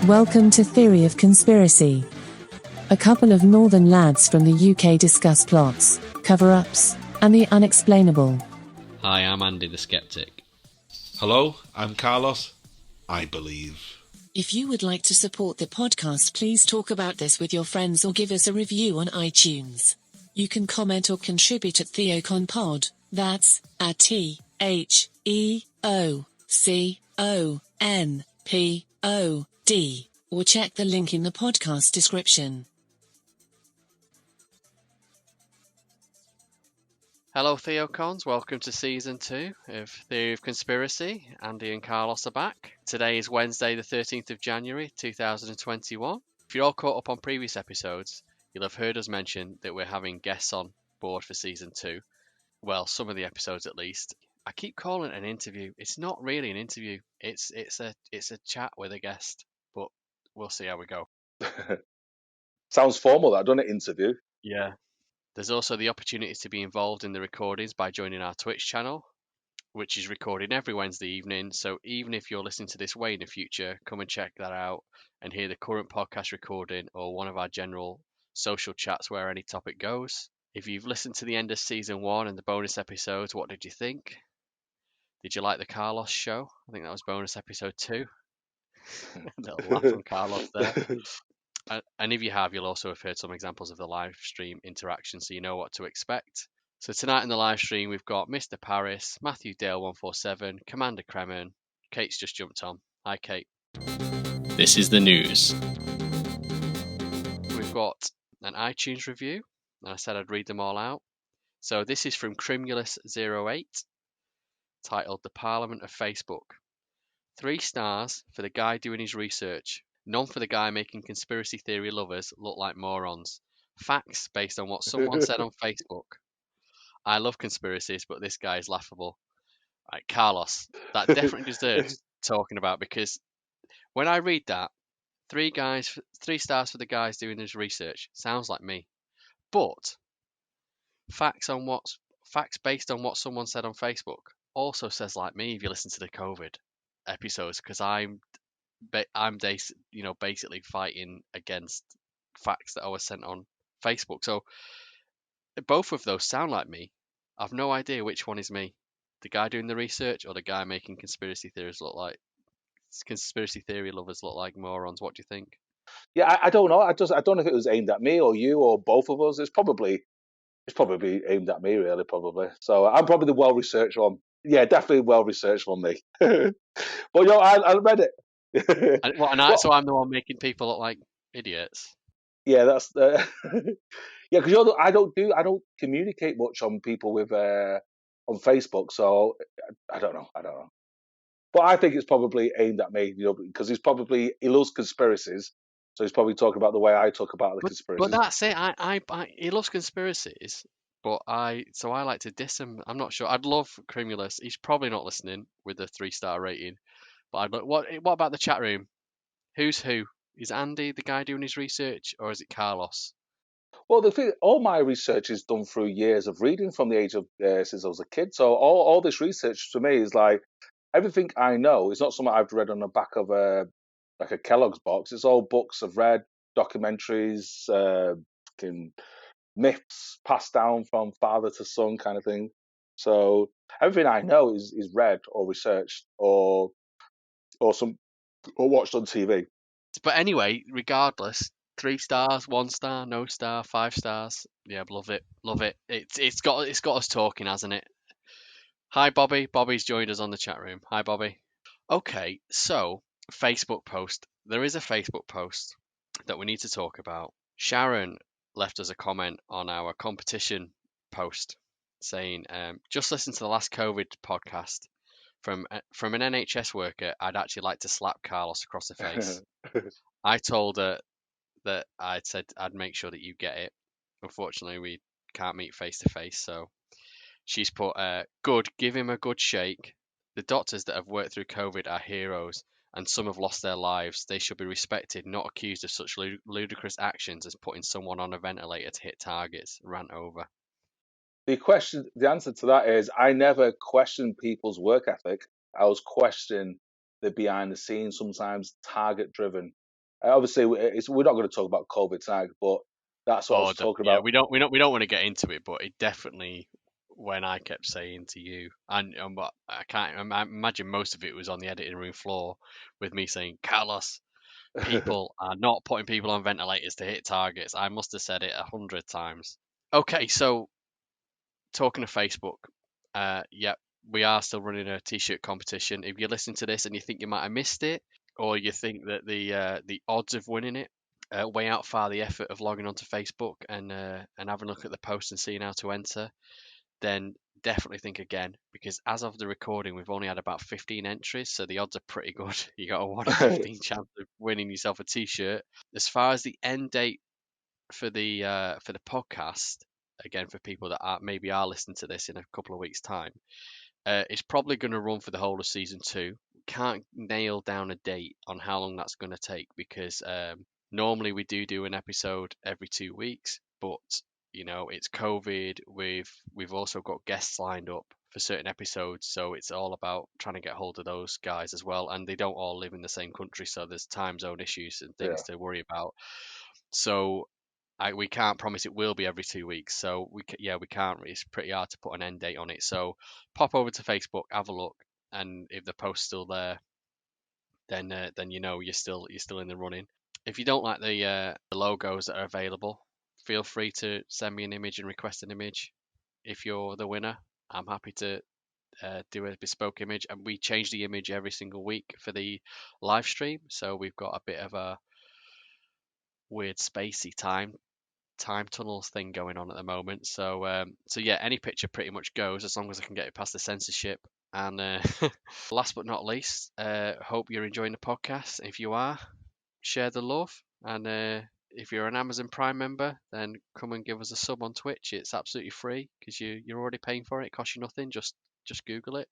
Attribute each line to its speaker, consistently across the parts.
Speaker 1: Welcome to Theory of Conspiracy. A couple of northern lads from the UK discuss plots, cover-ups, and the unexplainable.
Speaker 2: Hi, I'm Andy the Skeptic.
Speaker 3: Hello, I'm Carlos. I believe.
Speaker 1: If you would like to support the podcast, please talk about this with your friends or give us a review on iTunes. You can comment or contribute at TheoConPod, that's at TheoConPod, or check the link in the podcast description.
Speaker 2: Hello Theocons, welcome to Season 2 of Theory of Conspiracy. Andy and Carlos are back. Today is Wednesday the 13th of January 2021. If you're all caught up on previous episodes, you'll have heard us mention that we're having guests on board for Season 2. Well, some of the episodes at least. I keep calling it an interview. It's not really an interview. It's a chat with a guest, but we'll see how we go.
Speaker 4: Sounds formal, that, doesn't it? Interview.
Speaker 2: Yeah. There's also the opportunity to be involved in the recordings by joining our Twitch channel, which is recorded every Wednesday evening. So even if you're listening to this way in the future, come and check that out and hear the current podcast recording or one of our general social chats where any topic goes. If you've listened to the end of Season 1 and the bonus episodes, what did you think? Did you like the Carlos show? I think that was bonus episode 2. A little laugh from Carlos there. And if you have, you'll also have heard some examples of the live stream interaction, so you know what to expect. So tonight in the live stream, we've got Mr. Paris, Matthew Dale 147, Commander Kremen. Kate's just jumped on. Hi, Kate. This is the news. We've got an iTunes review, and I said I'd read them all out. So this is from Crimulus08, titled The Parliament of Facebook. 3 stars for the guy doing his research. None for the guy making conspiracy theory lovers look like morons. Facts based on what someone said on Facebook. I love conspiracies, but this guy is laughable. Right, Carlos, that definitely deserves talking about, because when I read that, 3 stars for the guys doing his research sounds like me. But facts based on what someone said on Facebook also says like me if you listen to the COVID episodes, because I'm basically fighting against facts that I was sent on Facebook. So both of those sound like me. I've no idea which one is me. The guy doing the research or the guy making conspiracy theory lovers look like morons. What do you think?
Speaker 4: Yeah, I don't know. I don't know if it was aimed at me or you or both of us. It's probably aimed at me, really, probably. So I'm probably the well-researched one. Yeah, definitely well-researched one, me. But I read it.
Speaker 2: So I'm the one making people look like idiots.
Speaker 4: Yeah, that's yeah. Because I don't communicate much on people with on Facebook, so I don't know. But I think it's probably aimed at me, because he loves conspiracies, so he's probably talking about the way I talk about the conspiracies.
Speaker 2: But that's it. He loves conspiracies, but I like to diss him. I'm not sure. I'd love Crimulus. He's probably not listening with a 3-star rating. But what about the chat room? Who's who? Is Andy the guy doing his research, or is it Carlos?
Speaker 4: Well, the thing, all my research is done through years of reading from the age of since I was a kid. So all this research to me is like everything I know. It's not something I've read on the back of a Kellogg's box. It's all books I've read, documentaries, myths passed down from father to son, kind of thing. So everything I know is read or researched or watched on TV.
Speaker 2: But anyway, regardless, 3 stars, 1 star, no star, 5 stars. Yeah, love it. It's got us talking, hasn't it? Hi, Bobby. Bobby's joined us on the chat room. Hi, Bobby. Okay, so Facebook post. There is a Facebook post that we need to talk about. Sharon left us a comment on our competition post saying, just listen to the last COVID podcast. From an NHS worker, I'd actually like to slap Carlos across the face. I told her that I'd said I'd make sure that you get it. Unfortunately, we can't meet face to face, so she's put, good, give him a good shake. The doctors that have worked through COVID are heroes, and some have lost their lives. They should be respected, not accused of such ludicrous actions as putting someone on a ventilator to hit targets. Rant over.
Speaker 4: The answer to that is I never question people's work ethic. I was questioning the behind the scenes, sometimes target driven. Obviously, we're not going to talk about COVID tonight, but that's what I was talking
Speaker 2: Yeah,
Speaker 4: about.
Speaker 2: we don't want to get into it, but it definitely, when I kept saying to you, and I can't imagine most of it was on the editing room floor with me saying, Carlos, people are not putting people on ventilators to hit targets. I must have said it 100 times. Okay, so talking to Facebook, yep, we are still running a t-shirt competition. If you're listening to this and you think you might have missed it, or you think that the odds of winning it way outfar the effort of logging onto Facebook and having a look at the post and seeing how to enter, then definitely think again, because as of the recording, we've only had about 15 entries, so the odds are pretty good. You got a 1 in 15 chance of winning yourself a t-shirt. As far as the end date for the podcast, again, for people that maybe are listening to this in a couple of weeks' time, it's probably going to run for the whole of season 2. Can't nail down a date on how long that's going to take, because normally we do an episode every 2 weeks, but it's COVID. We've also got guests lined up for certain episodes, so it's all about trying to get hold of those guys as well, and they don't all live in the same country, so there's time zone issues and things to worry about. So we can't promise it will be every 2 weeks, so we can't. It's pretty hard to put an end date on it. So pop over to Facebook, have a look, and if the post's still there, then you're still in the running. If you don't like the logos that are available, feel free to send me an image and request an image. If you're the winner, I'm happy to do a bespoke image, and we change the image every single week for the live stream. So we've got a bit of a weird spacey time tunnels thing going on at the moment. So yeah, any picture pretty much goes as long as I can get it past the censorship. And last but not least, hope you're enjoying the podcast. If you are, share the love. And if you're an Amazon Prime member, then come and give us a sub on Twitch. It's absolutely free because you're already paying for it. It costs you nothing. Just Google it.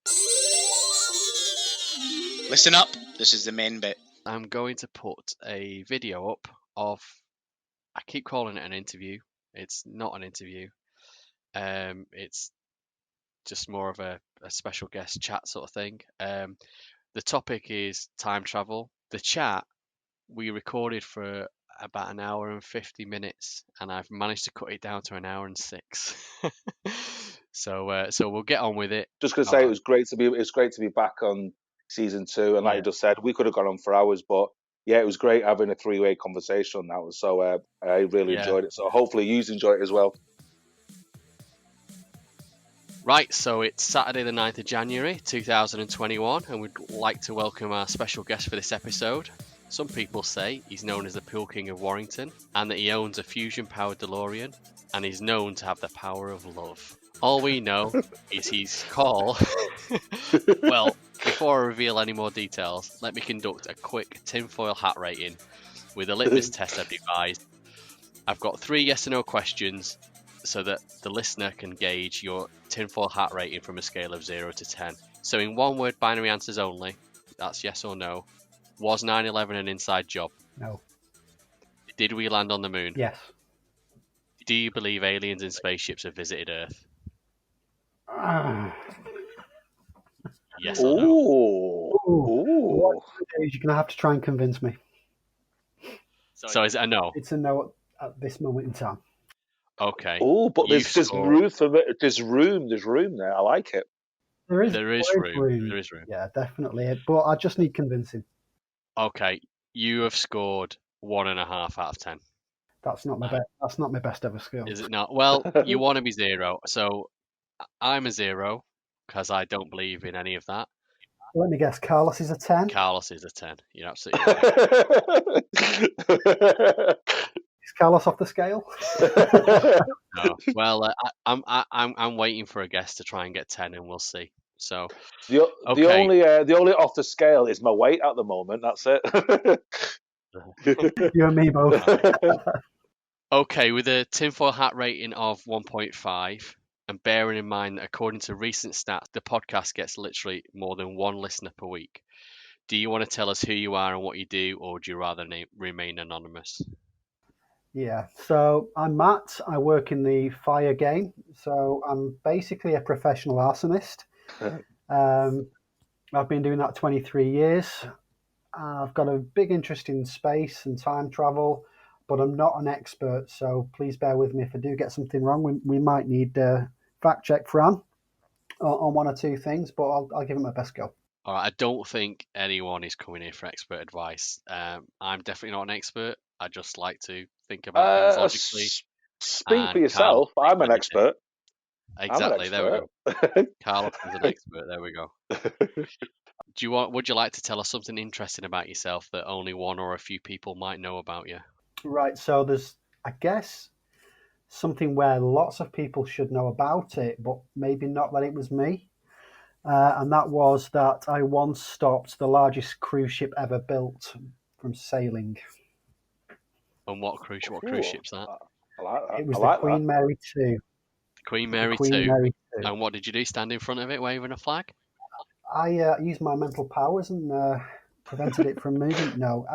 Speaker 5: Listen up. This is the main bit.
Speaker 2: I'm going to put a video up of, I keep calling it an interview. It's not an interview. It's just more of a special guest chat sort of thing. The topic is time travel. The chat we recorded for about an hour and 50 minutes, and I've managed to cut it down to an hour and 6. So we'll get on with it.
Speaker 4: Just going to say, it's great to be back on season 2, and like you just said, we could have gone on for hours, but yeah, it was great having a 3-way conversation on that. So I really enjoyed it. So hopefully you enjoyed it as well.
Speaker 2: Right, so it's Saturday the 9th of January 2021, and we'd like to welcome our special guest for this episode. Some people say he's known as the Pool King of Warrington, and that he owns a fusion-powered DeLorean, and he's known to have the power of love. All we know is he's called... Well, before I reveal any more details, let me conduct a quick tinfoil hat rating with a litmus test I've devised. I've got 3 yes or no questions so that the listener can gauge your tinfoil hat rating from a scale of 0 to 10. So in one-word binary answers only, that's yes or no. Was 9/11 an inside job?
Speaker 6: No.
Speaker 2: Did we land on the moon?
Speaker 6: Yes.
Speaker 2: Do you believe aliens in spaceships have visited Earth? Yes or no?
Speaker 4: Ooh.
Speaker 6: You're going to have to try and convince me.
Speaker 2: So is it a no?
Speaker 6: It's a no at this moment in time.
Speaker 2: Okay.
Speaker 4: Oh, but there's room for it. There's room there. I like it.
Speaker 6: There is
Speaker 2: room. There is room.
Speaker 6: Yeah, definitely. But I just need convincing.
Speaker 2: Okay. You have scored 1.5 out of 10.
Speaker 6: That's not my best. That's not my best ever skill.
Speaker 2: Is it not? Well, you want to be 0. So I'm a 0 because I don't believe in any of that.
Speaker 6: Let me guess. Carlos is a 10.
Speaker 2: Carlos is a 10. You're absolutely right.
Speaker 6: Is Carlos off the scale?
Speaker 2: No. Well, I'm waiting for a guest to try and get 10, and we'll see. So
Speaker 4: the only off the scale is my weight at the moment. That's it.
Speaker 6: You and me both.
Speaker 2: Okay, with a tinfoil hat rating of 1.5, and bearing in mind that according to recent stats, the podcast gets literally more than 1 listener per week. Do you want to tell us who you are and what you do, or would you rather remain anonymous?
Speaker 6: Yeah, so I'm Matt. I work in the fire game. So I'm basically a professional arsonist. Um, I've been doing that 23 years. I've got a big interest in space and time travel, but I'm not an expert. So please bear with me if I do get something wrong. We might need fact check Fran on one or two things, but I'll give it my best go.
Speaker 2: All right, I don't think anyone is coming here for expert advice. I'm definitely not an expert. I just like to think about things logically.
Speaker 4: Speak for
Speaker 2: And Carlos
Speaker 4: yourself.
Speaker 2: speaks
Speaker 4: I'm an
Speaker 2: anything.
Speaker 4: expert. I'm an
Speaker 2: Exactly. There we
Speaker 4: expert.
Speaker 2: go. Carlos is an expert. There we go. Would you like to tell us something interesting about yourself that only one or a few people might know about you?
Speaker 6: Right, so there's, I guess, something where lots of people should know about it, but maybe not that it was me. And that was that I once stopped the largest cruise ship ever built from sailing.
Speaker 2: And what cruise
Speaker 4: Ooh,
Speaker 2: ship's that?
Speaker 4: I like that.
Speaker 6: It
Speaker 4: I
Speaker 6: was the
Speaker 4: like that.
Speaker 6: Queen Mary 2.
Speaker 2: The Queen
Speaker 6: The
Speaker 2: Mary
Speaker 6: Queen
Speaker 2: 2.
Speaker 6: Mary 2.
Speaker 2: And what did you do? Stand in front of it waving a flag?
Speaker 6: I used my mental powers and prevented it from moving. No.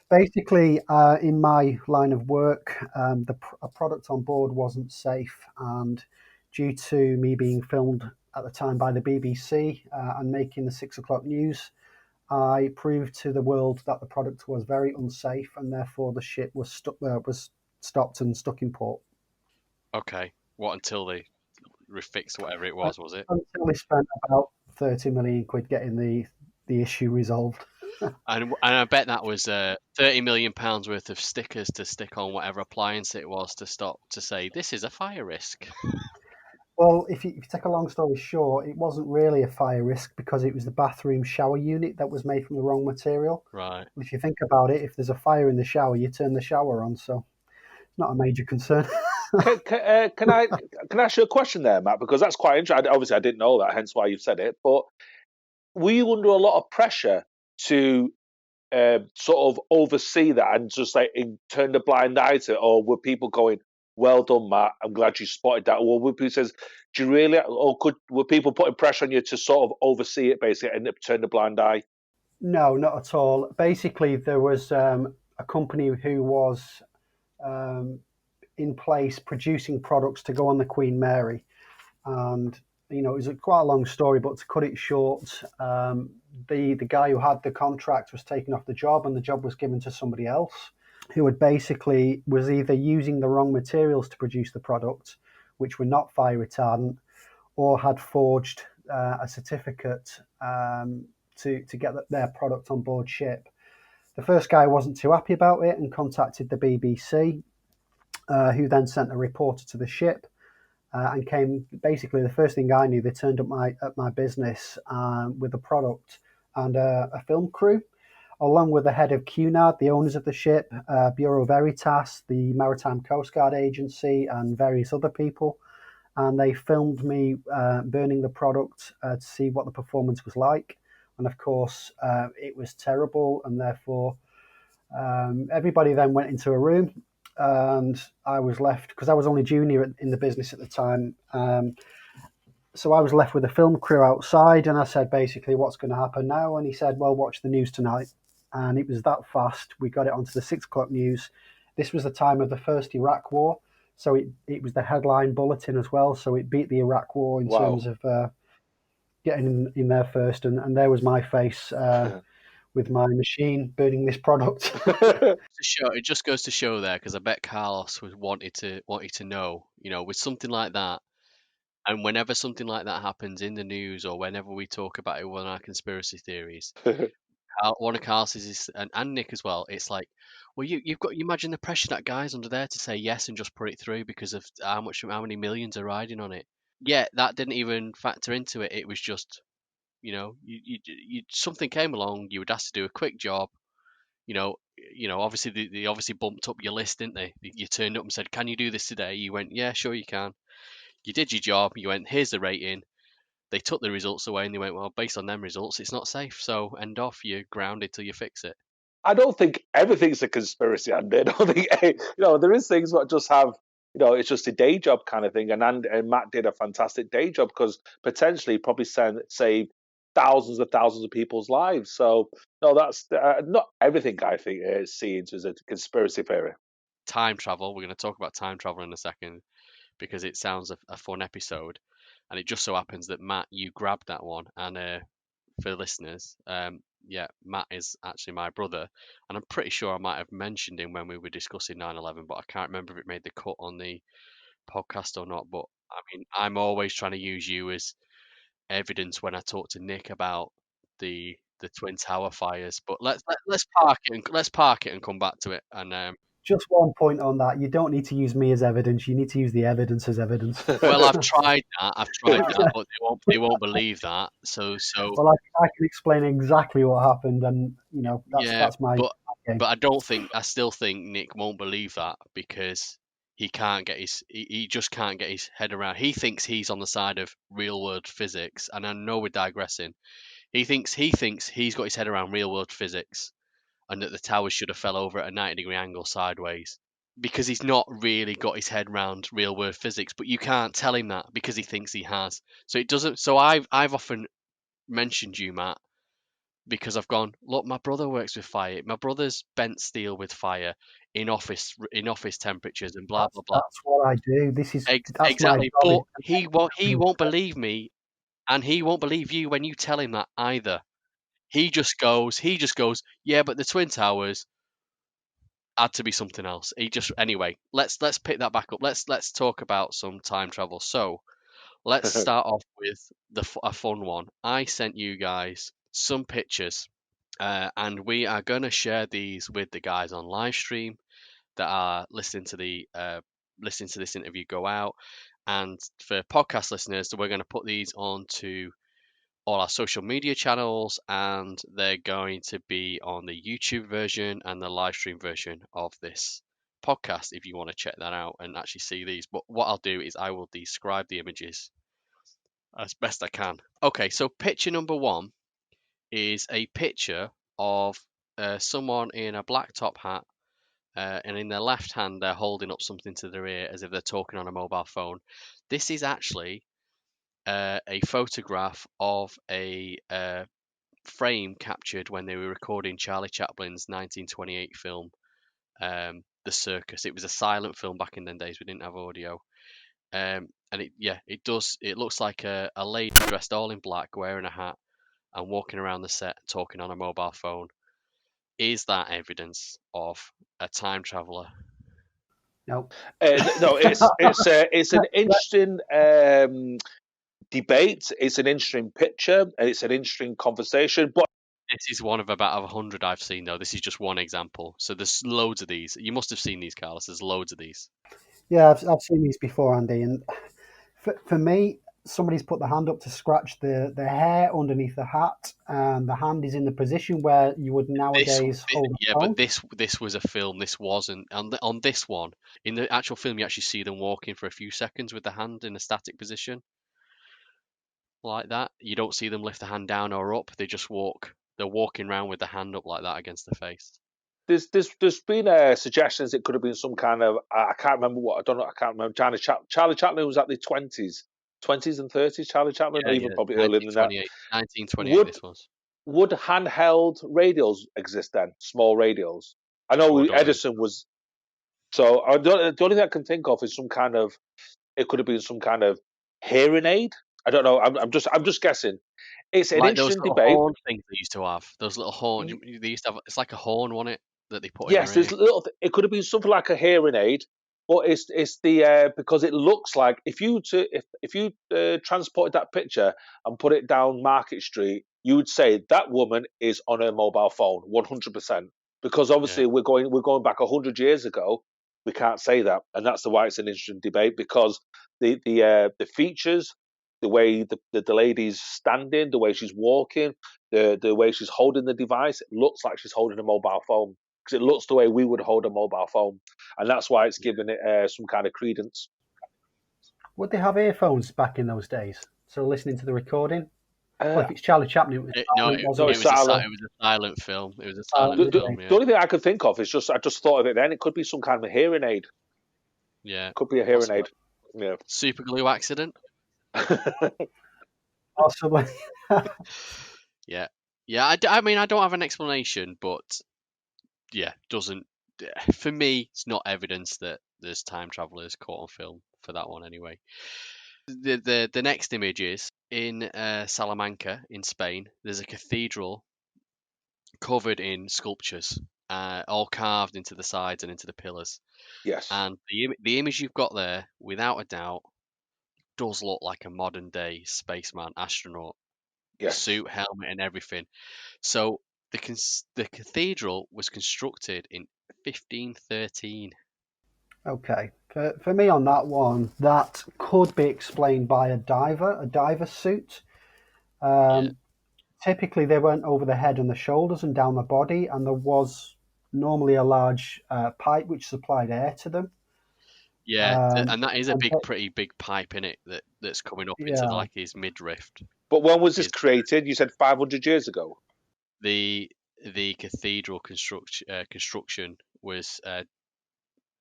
Speaker 6: Basically, in my line of work, a product on board wasn't safe. And due to me being filmed at the time by the BBC and making the 6 o'clock news, I proved to the world that the product was very unsafe, and therefore the ship was stopped and stuck in port.
Speaker 2: Okay. What until they refixed whatever it
Speaker 6: Uh,
Speaker 2: was it?
Speaker 6: Until we spent about 30 million quid getting the issue resolved.
Speaker 2: And I bet that was £30 million worth of stickers to stick on whatever appliance it was to stop to say this is a fire risk.
Speaker 6: Well, if you take a long story short, it wasn't really a fire risk because it was the bathroom shower unit that was made from the wrong material.
Speaker 2: Right.
Speaker 6: But if you think about it, if there's a fire in the shower, you turn the shower on, so it's not a major concern.
Speaker 4: Can I ask you a question there, Matt? Because that's quite interesting. Obviously, I didn't know that, hence why you've said it. But were you under a lot of pressure to sort of oversee that and just like turn the blind eye to it, or were people going, "Well done, Matt. I'm glad you spotted that," or were people says, "Do you really?" Or were people putting pressure on you to sort of oversee it, basically, and turn the blind eye?
Speaker 6: No, not at all. Basically, there was a company who was um, in place producing products to go on the Queen Mary. And, it was quite a long story, but to cut it short, the guy who had the contract was taken off the job and the job was given to somebody else who had basically was either using the wrong materials to produce the product, which were not fire retardant, or had forged a certificate to get their product on board ship. The first guy wasn't too happy about it and contacted the BBC, who then sent a reporter to the ship and came. Basically, the first thing I knew, they turned up at my business with a product and a film crew, along with the head of Cunard, the owners of the ship, Bureau Veritas, the Maritime Coast Guard Agency, and various other people. And they filmed me burning the product to see what the performance was like. And of course, it was terrible, and therefore everybody then went into a room, and I was left because I was only junior in the business at the time. So I was left with a film crew outside, and I said, basically, what's going to happen now? And he said, well, watch the news tonight. And it was that fast. We got it onto the 6 o'clock news. This was the time of the first Iraq war. So it was the headline bulletin as well. So it beat the Iraq war in
Speaker 4: Wow.
Speaker 6: terms of getting in there first. And there was my face with my machine burning this product.
Speaker 2: It just goes to show there because I bet Carlos was wanted to know, with something like that. And whenever something like that happens in the news or whenever we talk about it on our conspiracy theories, one of Carlos's is, and Nick as well, it's like, well, you imagine the pressure that guy's under there to say yes and just put it through because of how many millions are riding on it. Yeah, that didn't even factor into it. It was just, something came along, you would have to do a quick job. Obviously they obviously bumped up your list, didn't they? You turned up and said, "Can you do this today?" You went, "Yeah, sure you can." You did your job. You went, "Here's the rating." They took the results away and they went, "Well, based on them results, it's not safe. So end off. You're grounded till you fix it."
Speaker 4: I don't think everything's a conspiracy, Andy. I don't think there is things that just have it's just a day job kind of thing. And Matt did a fantastic day job because potentially probably saved thousands of people's lives. So no, that's not everything. I think is seen as a conspiracy theory.
Speaker 2: time travel. We're going to talk about time travel in a second because it sounds a fun episode, and it just so happens that Matt, you grabbed that one, and for the listeners, yeah, Matt is actually my brother, and I'm pretty sure I might have mentioned him when we were discussing 9/11, but I can't remember if it made the cut on the podcast or not. But I mean, I'm always trying to use you as evidence when I talk to Nick about the Twin Tower fires. But let's park it and come back to it. And
Speaker 6: Just one point on that: you don't need to use me as evidence. You need to use the evidence as evidence.
Speaker 2: well, I've tried that, but they won't believe that. So
Speaker 6: Well, I can explain exactly what happened, and that's my game.
Speaker 2: But I still think Nick won't believe that because he just can't get his head around. He thinks he's on the side of real world physics, and I know we're digressing. He thinks he's got his head around real world physics, and that the towers should have fell over at a 90-degree angle sideways because he's not really got his head around real world physics. But you can't tell him that because he thinks he has. So it doesn't. So I've often mentioned you, Matt, because I've gone, look, my brother works with fire. My brother's bent steel with fire in office temperatures and blah blah blah.
Speaker 6: That's what I do. That's
Speaker 2: exactly.
Speaker 6: My
Speaker 2: but he won't believe me, and he won't believe you when you tell him that either. He just goes, yeah, but the Twin Towers had to be something else. Anyway. Let's pick that back up. Let's talk about some time travel. So let's start off with a fun one. I sent you guys some pictures, and we are going to share these with the guys on live stream that are listening to this interview go out. And for podcast listeners, we're going to put these onto all our social media channels, and they're going to be on the YouTube version and the live stream version of this podcast if you want to check that out and actually see these. But what I'll do is I will describe the images as best I can. Okay, so picture number one is a picture of someone in a black top hat, and in their left hand they're holding up something to their ear as if they're talking on a mobile phone. This is actually a photograph of a frame captured when they were recording Charlie Chaplin's 1928 film, The Circus. It was a silent film back in them days. We didn't have audio. And it looks like a lady dressed all in black, wearing a hat and walking around the set talking on a mobile phone. Is that evidence of a time traveler?
Speaker 6: No.
Speaker 4: No, it's an interesting debate. It's an interesting picture, and it's an interesting conversation. But
Speaker 2: this is one of about 100 I've seen, though. This is just one example. So there's loads of these. You must have seen these, Carlos. There's loads of these.
Speaker 6: Yeah, I've seen these before, Andy. And for me, somebody's put the hand up to scratch the hair underneath the hat, and the hand is in the position where you would nowadays hold a phone.
Speaker 2: But this was a film. This wasn't. On this one, in the actual film, you actually see them walking for a few seconds with the hand in a static position. Like that. You don't see them lift the hand down or up. They just walk. They're walking around with the hand up like that against the face.
Speaker 4: There's been suggestions it could have been some kind of I can't remember what I don't know I can't remember. Charlie Chaplin was at the 20s and 30s. Charlie Chaplin, or even probably earlier than that.
Speaker 2: 1928. This was.
Speaker 4: Would handheld radios exist then? Small radios. I know Edison was. So the only thing I can think of is some kind of. It could have been some kind of hearing aid. I don't know. I'm just guessing. It's an
Speaker 2: like
Speaker 4: interesting
Speaker 2: those
Speaker 4: debate.
Speaker 2: Horn things they used to have. Those little horn. They used to have. It's like a horn, wasn't it? That they put.
Speaker 4: Yes,
Speaker 2: in
Speaker 4: there's little. It could have been something like a hearing aid, but it's the because it looks like if you transported that picture and put it down Market Street, you would say that woman is on her mobile phone 100%. Because obviously we're going back 100 years ago. We can't say that, and that's why it's an interesting debate because the features, the way the lady's standing, the way she's walking, the way she's holding the device, it looks like she's holding a mobile phone. Because it looks the way we would hold a mobile phone, and that's why it's given it some kind of credence.
Speaker 6: Would they have earphones back in those days? So listening to the recording? Well, if it's Charlie Chaplin, it was
Speaker 2: a silent film. It was a silent film.
Speaker 4: The only thing I could think of is I just thought of it then. It could be some kind of hearing aid.
Speaker 2: Yeah,
Speaker 4: could be a hearing aid. Yeah,
Speaker 2: super glue accident.
Speaker 6: Possibly.
Speaker 2: Yeah. I mean, I don't have an explanation, but yeah, doesn't for me, it's not evidence that there's time travelers caught on film for that one anyway. The next image is in Salamanca in Spain. There's a cathedral covered in sculptures, all carved into the sides and into the pillars.
Speaker 4: Yes.
Speaker 2: And the image you've got there, without a doubt, does look like a modern day spaceman, astronaut,
Speaker 4: Yes.
Speaker 2: suit, helmet, and everything. So the cathedral was constructed in 1513.
Speaker 6: Okay. For me on that one, that could be explained by a diver suit.
Speaker 2: Yeah,
Speaker 6: Typically, they went over the head and the shoulders and down the body, and there was normally a large pipe which supplied air to them.
Speaker 2: yeah, and that is a
Speaker 6: And
Speaker 2: pretty big pipe in it that's coming up into
Speaker 6: yeah,
Speaker 2: like his midriff.
Speaker 4: But when was this
Speaker 2: Is
Speaker 4: created? You said 500 years ago.
Speaker 2: the cathedral construction was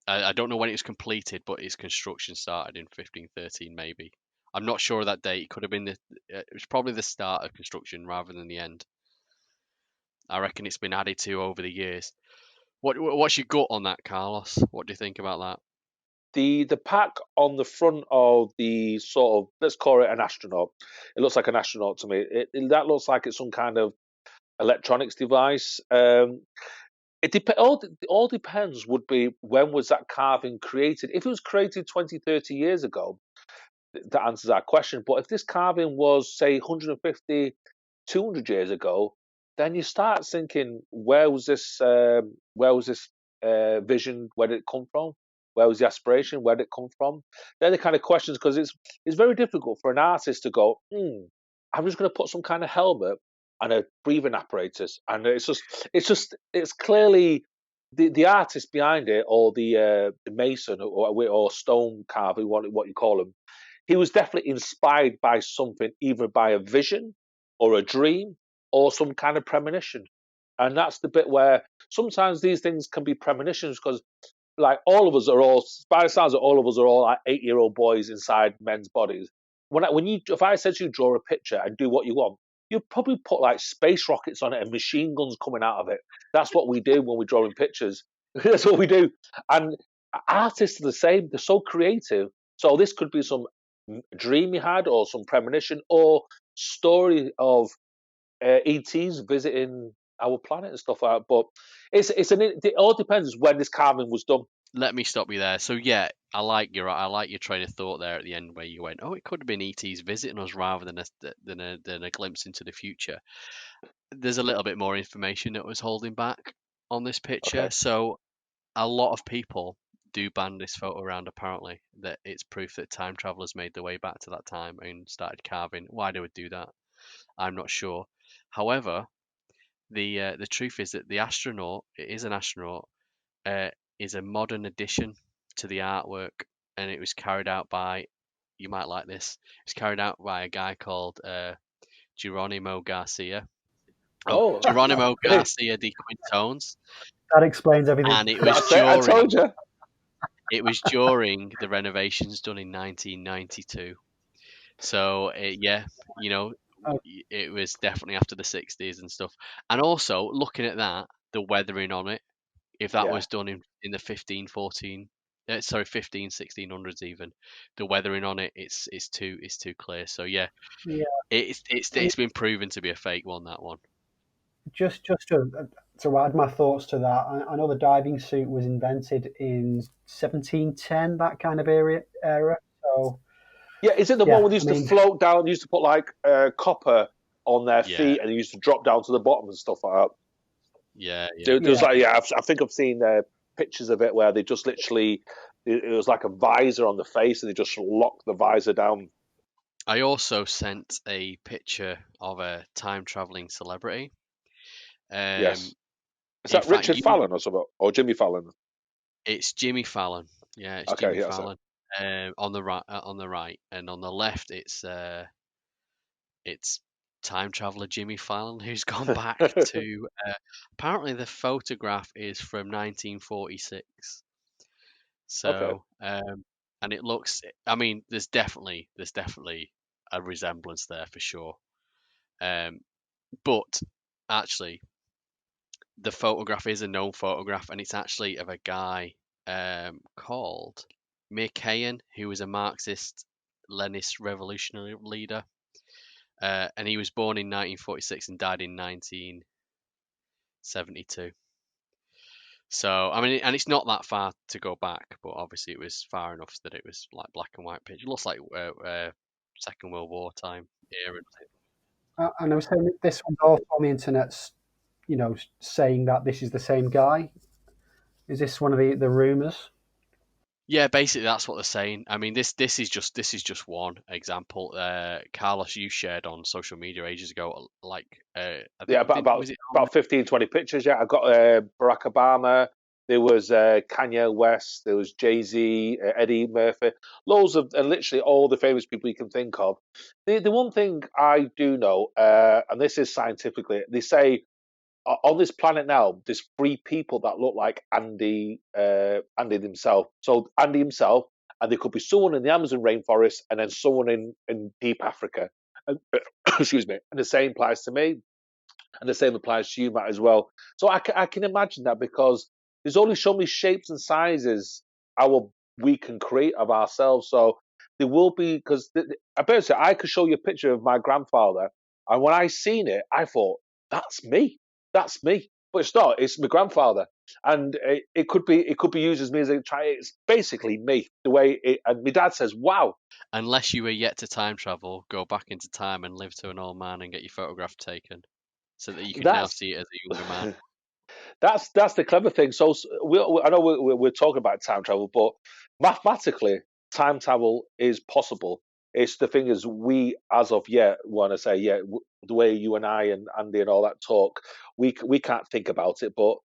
Speaker 2: I don't know when it was completed, but its construction started in 1513 maybe. I'm not sure of that date. It could have been it was probably the start of construction rather than the end. I reckon it's been added to over the years. What's your gut on that, Carlos? What do you think about that?
Speaker 4: The pack on the front of the sort of, let's call it an astronaut. It looks like an astronaut to me. That looks like it's some kind of electronics device. All depends. Would be when was that carving created? If it was created 20, 30 years ago, that answers our question. But if this carving was, say, 150, 200 years ago, then you start thinking, where was this vision? Where did it come from? Where was the aspiration? Where did it come from? They're the kind of questions, because it's very difficult for an artist to go, I'm just going to put some kind of helmet and a breathing apparatus, and it's clearly the artist behind it, or the mason, or stone carver, what you call them. He was definitely inspired by something, either by a vision or a dream or some kind of premonition. And that's the bit where sometimes these things can be premonitions, because like all of us are all, by the sounds of all of us are all like 8-year-old boys inside men's bodies. If I said to you, draw a picture and do what you want, you'd probably put like space rockets on it and machine guns coming out of it. That's what we do when we're drawing pictures. That's what we do. And artists are the same. They're so creative. So this could be some dream you had, or some premonition, or story of ETs visiting our planet and stuff like that. But it all depends when this carving was done.
Speaker 2: Let me stop you there. So yeah, I like your train of thought there at the end where you went, oh, it could have been ETs visiting us rather than a glimpse into the future. There's a little bit more information that was holding back on this picture.
Speaker 4: Okay.
Speaker 2: So a lot of people do ban this photo around, apparently, that it's proof that time travelers made their way back to that time and started carving. Why they would do that, I'm not sure. However, the truth is that it is an astronaut, uh, is a modern addition to the artwork, and it was carried out by, you might like this, it was carried out by a guy called Geronimo Garcia. Oh,
Speaker 4: Oh,
Speaker 2: Geronimo Garcia de Quintones,
Speaker 6: that explains everything.
Speaker 2: and it was
Speaker 4: that's it. I told you.
Speaker 2: it was during the renovations done in 1992. So yeah, you know,
Speaker 6: Oh,
Speaker 2: it was definitely after the 60s and stuff. And also looking at that, the weathering on it, if that
Speaker 4: Yeah.
Speaker 2: was done in the 15 1600s even, the weathering on it, it's too clear. So yeah,
Speaker 6: yeah.
Speaker 2: it's been proven to be a fake one, that one.
Speaker 6: Just to add my thoughts to that, I know the diving suit was invented in 1710, that kind of era. So
Speaker 4: Yeah, is it the one
Speaker 6: yeah,
Speaker 4: where they used to float down, used to put like copper on their
Speaker 2: Yeah,
Speaker 4: feet, and they used to drop down to the bottom and stuff like that?
Speaker 2: yeah.
Speaker 4: There's like, I think I've seen pictures of it where they just literally, it was like a visor on the face, and they just locked the visor down.
Speaker 2: I also sent a picture of a time traveling celebrity.
Speaker 4: Yes. Is
Speaker 2: In
Speaker 4: that
Speaker 2: fact,
Speaker 4: Richard Fallon or something? Or Jimmy Fallon?
Speaker 2: it's Jimmy Fallon. Yeah, it's
Speaker 4: Okay,
Speaker 2: Jimmy
Speaker 4: yeah, that's it.
Speaker 2: Fallon. On the right, and on the left, it's time traveler Jimmy Fallon, who's gone back to. Apparently, the photograph is from 1946.
Speaker 4: Okay.
Speaker 2: So, and it looks. I mean, there's definitely a resemblance there for sure. But actually, the photograph is a known photograph, and it's actually of a guy called Mir, who was a Marxist Leninist revolutionary leader. And he was born in 1946 and died in 1972. So, I mean, and it's not that far to go back, but obviously it was far enough that it was like black and white picture. It looks like Second World War time era.
Speaker 6: And I was saying that this one's also on the internet, saying that this is the same guy. Is this one of the rumors?
Speaker 2: Yeah, basically that's what they're saying. I mean, this is just one example. Carlos, you shared on social media ages ago, like I
Speaker 4: Yeah,
Speaker 2: think was it
Speaker 4: about 15, 20 pictures. Yeah, I got Barack Obama. There was Kanye West. There was Jay-Z, Eddie Murphy. Loads of, and literally all the famous people you can think of. The one thing I do know, and this is scientifically, they say on this planet now, there's three people that look like Andy himself. So Andy himself, and there could be someone in the Amazon rainforest, and then someone in deep Africa. And, excuse me. And the same applies to me, and the same applies to you, Matt, as well. So I can imagine that, because there's only so many shapes and sizes we can create of ourselves. So there will be, because I better say, I could show you a picture of my grandfather, and when I seen it, I thought, that's me. That's me. But it's not. It's my grandfather, and it could be used as me as a try. It's basically me. The way it, and my dad says, "Wow."
Speaker 2: unless you were yet to time travel, go back into time and live to an old man and get your photograph taken, so that you can now
Speaker 4: That's
Speaker 2: see it as a younger man.
Speaker 4: that's the clever thing. So I know we're talking about time travel, but mathematically, time travel is possible. It's the thing is, we as of yet want to say, yeah, the way you and I and Andy and all that talk, we can't think about it, but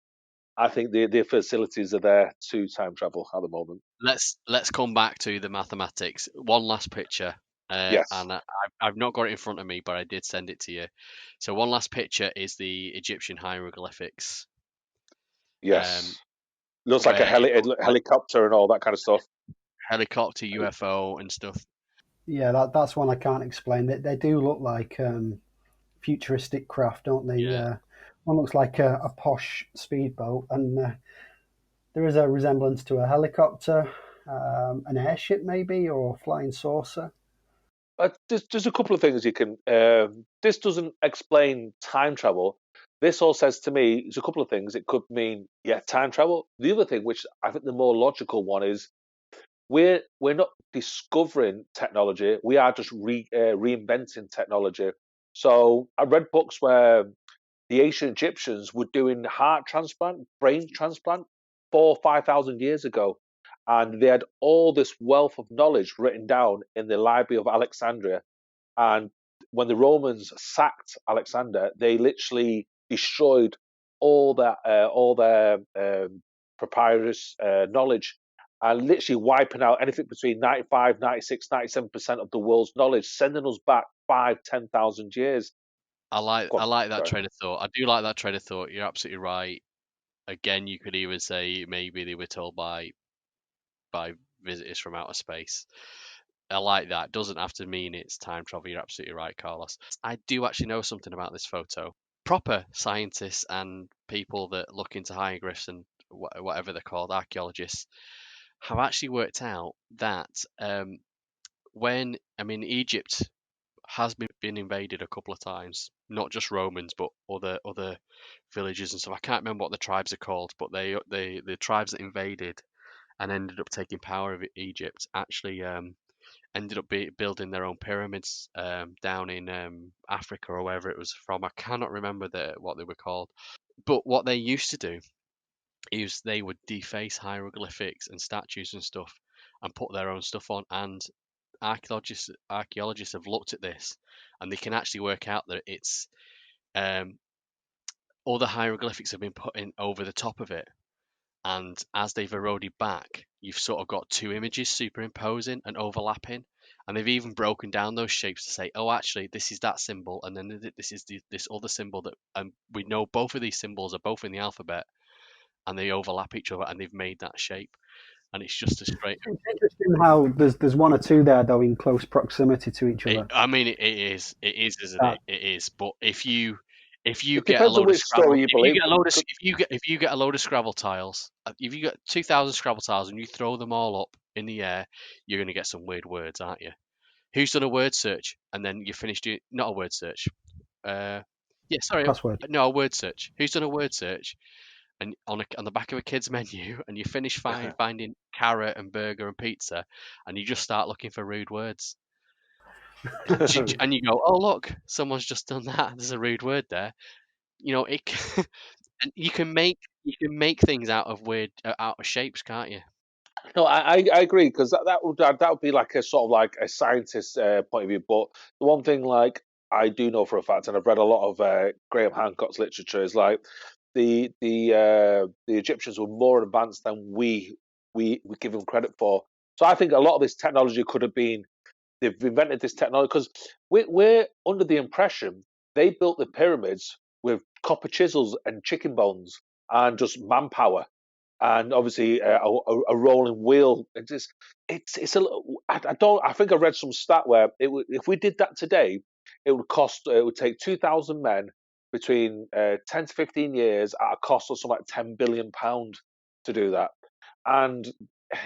Speaker 4: I think the facilities are there to time travel at the moment.
Speaker 2: Let's come back to the mathematics. One last picture,
Speaker 4: Yes,
Speaker 2: and I've not got it in front of me, but I did send it to you. So one last picture is the Egyptian hieroglyphics,
Speaker 4: yes. Looks like a
Speaker 2: where it looks like
Speaker 4: helicopter and all that kind of stuff.
Speaker 2: helicopter, UFO, and stuff.
Speaker 6: Yeah, that's one I can't explain. They do look like futuristic craft, don't they?
Speaker 2: Yeah,
Speaker 6: One looks like a posh speedboat, and there is a resemblance to a helicopter, an airship maybe, or a flying saucer.
Speaker 4: There's a couple of things you can. This doesn't explain time travel. This all says to me, there's a couple of things. It could mean, yeah, time travel. The other thing, which I think the more logical one, is we're not discovering technology. We are just reinventing technology. So I read books where the ancient Egyptians were doing heart transplant, brain transplant, 4,000 or 5,000 years ago, and they had all this wealth of knowledge written down in the Library of Alexandria. And when the Romans sacked Alexander, they literally destroyed all their proprietors' knowledge, and literally wiping out anything between 95, 96, 97% of the world's knowledge, sending us back 5, 10,000 years. Go
Speaker 2: I
Speaker 4: on,
Speaker 2: like that
Speaker 4: sorry.
Speaker 2: train of thought. I do like that train of thought. You're absolutely right. Again, you could even say maybe they were told by visitors from outer space. I like that. Doesn't have to mean it's time travel. You're absolutely right, Carlos. I do actually know something about this photo. Proper scientists and people that look into hieroglyphs and whatever they're called, archaeologists, have actually worked out that when I mean Egypt has been invaded a couple of times, not just Romans but other villages and stuff. I can't remember what the tribes are called, but the tribes that invaded and ended up taking power of Egypt actually ended up building their own pyramids down in Africa or wherever it was from. I cannot remember what they were called. But what they used to do is they would deface hieroglyphics and statues and stuff and put their own stuff on. And archaeologists have looked at this, and they can actually work out that it's um, all the hieroglyphics have been put in over the top of it, and as they've eroded back, you've sort of got two images superimposing and overlapping. And they've even broken down those shapes to say, oh, actually, this is that symbol, and then this is this other symbol that, and we know both of these symbols are both in the alphabet, and they overlap each other, and they've made that shape. And it's just a straight.
Speaker 6: It's interesting how there's one or two there though in close proximity to each other.
Speaker 2: I mean, it is, isn't
Speaker 6: That
Speaker 2: it? It is. But if you If you
Speaker 4: It
Speaker 2: get a
Speaker 4: depends on
Speaker 2: load of
Speaker 4: which
Speaker 2: Scrabble,
Speaker 4: story you
Speaker 2: if you
Speaker 4: believe.
Speaker 2: get a load of if you get a load of Scrabble tiles, if you get 2,000 Scrabble tiles and you throw them all up in the air, you're going to get some weird words, aren't you? Who's done a word search and then you finished it? Not a word search. Yeah, sorry,
Speaker 6: Crossword.
Speaker 2: no, a word search. Who's done a word search and on the back of a kid's menu and you finish finding carrot and burger and pizza and you just start looking for rude words and you go, oh look, someone's just done that. There's a rude word there. You know, it and you can make things out of weird out of shapes, can't you?
Speaker 4: No, I agree, because that would be like a sort of like a scientist point of view. But the one thing, like, I do know for a fact, and I've read a lot of Graham Hancock's literature, is like the Egyptians were more advanced than we give them credit for. So I think a lot of this technology could have been, they've invented this technology because we're under the impression they built the pyramids with copper chisels and chicken bones and just manpower, and obviously a rolling wheel. It's a little. I don't. I think I read some stat where if we did that today, it would cost. It would take 2,000 men between 10 to 15 years at a cost of something like £10 billion to do that, and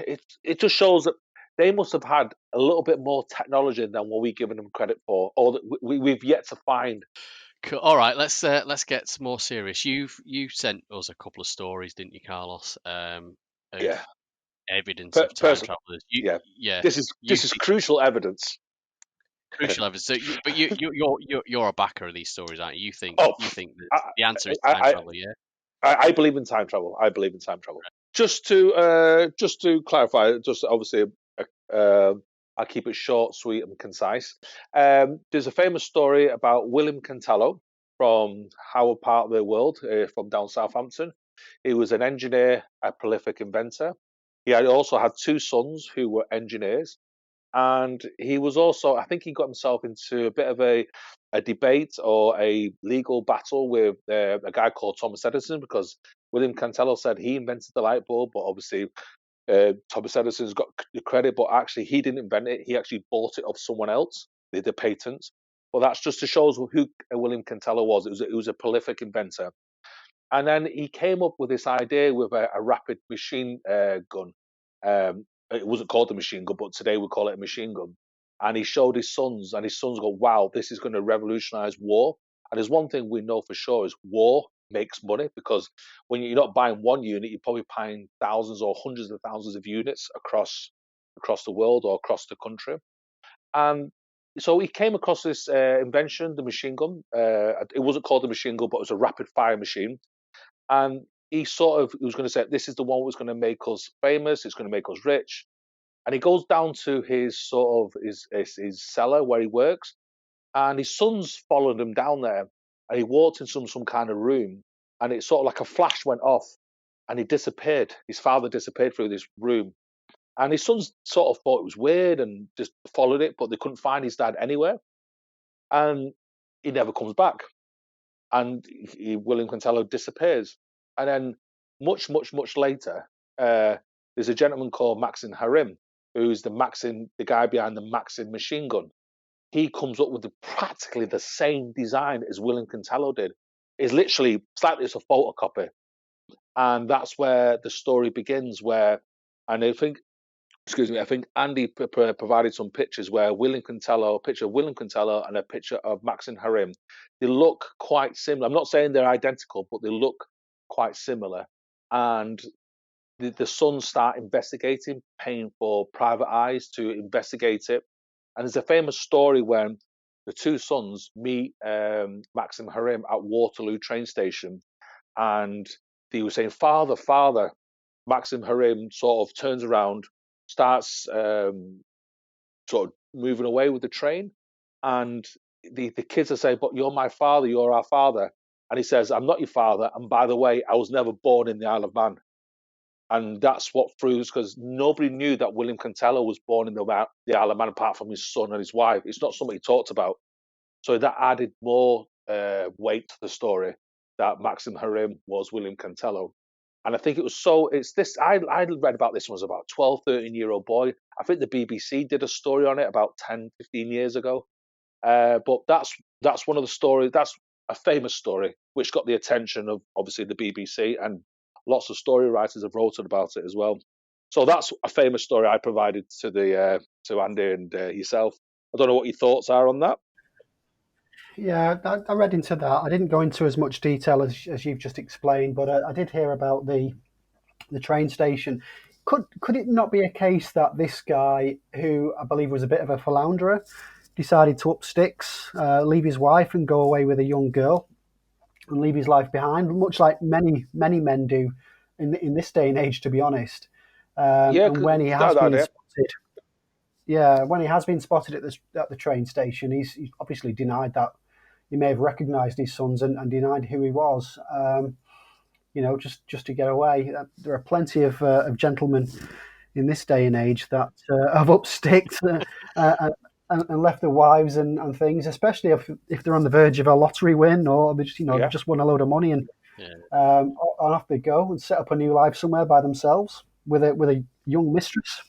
Speaker 4: it just shows that they must have had a little bit more technology than what we're giving them credit for, or that we've yet to find.
Speaker 2: Cool. All right, let's get more serious. You sent us a couple of stories, didn't you, Carlos? Of
Speaker 4: Yeah,
Speaker 2: evidence of time
Speaker 4: person.
Speaker 2: travelers.
Speaker 4: Yeah,
Speaker 2: Yeah,
Speaker 4: this is
Speaker 2: you
Speaker 4: this is
Speaker 2: think
Speaker 4: crucial evidence.
Speaker 2: crucial evidence. So, but you're a backer of these stories, aren't you?
Speaker 4: Oh,
Speaker 2: You think that
Speaker 4: I,
Speaker 2: the answer is time
Speaker 4: I,
Speaker 2: travel, yeah?
Speaker 4: I believe in time travel. I believe in time travel. Just to clarify, just obviously, I'll keep it short, sweet, and concise. There's a famous story about William Cantello from our part of the world, from down Southampton. He was an engineer, a prolific inventor. He had also had two sons who were engineers, and he was also, I think he got himself into a bit of a debate or a legal battle with a guy called Thomas Edison, because William Cantello said he invented the light bulb, but obviously Thomas Edison's got the credit, but actually he didn't invent it. He actually bought it off someone else, the patent. Well, that's just to show us who William Cantello was. It was a prolific inventor. And then he came up with this idea with a rapid machine gun. It wasn't called a machine gun, but today we call it a machine gun. And he showed his sons, and his sons go, "Wow, this is going to revolutionize war." And there's one thing we know for sure is war makes money, because when you're not buying one unit, you're probably buying thousands or hundreds of thousands of units across the world or across the country. And so he came across this invention, the machine gun. It wasn't called a machine gun, but it was a rapid fire machine. And he was going to say, this is the one that's going to make us famous, it's going to make us rich. And he goes down to his sort of his cellar where he works, and his sons followed him down there, and he walked in some kind of room, and it sort of like a flash went off, and he disappeared. His father disappeared through this room, and his sons sort of thought it was weird and just followed it, but they couldn't find his dad anywhere, and he never comes back. And William Cantello disappears. And then much later, there's a gentleman called Maxim Harim, who's the guy behind the Maxim machine gun. He comes up with practically the same design as William Cantello did. It's literally slightly it's a photocopy, and that's where the story begins. And I think Andy provided some pictures where a picture of William Cantello and a picture of Maxim Harim. They look quite similar. I'm not saying they're identical, but they look quite similar. And the sons start investigating, paying for private eyes to investigate it. And there's a famous story when the two sons meet Maxim Harim at Waterloo train station, and he was saying, "Father, father." Maxim Harim sort of turns around, starts sort of moving away with the train, and the kids are saying, "But you're my father, you're our father," and he says, "I'm not your father, and by the way, I was never born in the Isle of Man." And that's what proves, because nobody knew that William Cantello was born in the Isle of Man apart from his son and his wife. It's not something he talked about. So that added more weight to the story that Maxim Harim was William Cantello. And I think it's this, I read about this when I was about 12, 13-year-old boy. I think the BBC did a story on it about 10, 15 years ago. But that's one of the stories. a famous story which got the attention of obviously the BBC, and lots of story writers have written about it as well. So that's a famous story I provided to Andy and yourself. I don't know what your thoughts are on that.
Speaker 6: Yeah, I read into that. I didn't go into as much detail as you've just explained, but I did hear about the train station. Could it not be a case that this guy, who I believe was a bit of a philanderer, decided to up sticks, leave his wife, and go away with a young girl, and leave his life behind, much like many men do in this day and age, to be honest.
Speaker 4: Yeah,
Speaker 6: And when he has
Speaker 4: that
Speaker 6: been
Speaker 4: idea.
Speaker 6: spotted, yeah, when he has been spotted at the train station, he's obviously denied that. He may have recognised his sons and denied who he was. Just to get away. There are plenty of gentlemen in this day and age that have upsticked and left their wives and things, especially if they're on the verge of a lottery win, or they just
Speaker 4: Yeah.
Speaker 6: just won a load of money, and
Speaker 2: Yeah.
Speaker 6: and off they go and set up a new life somewhere by themselves with a young mistress.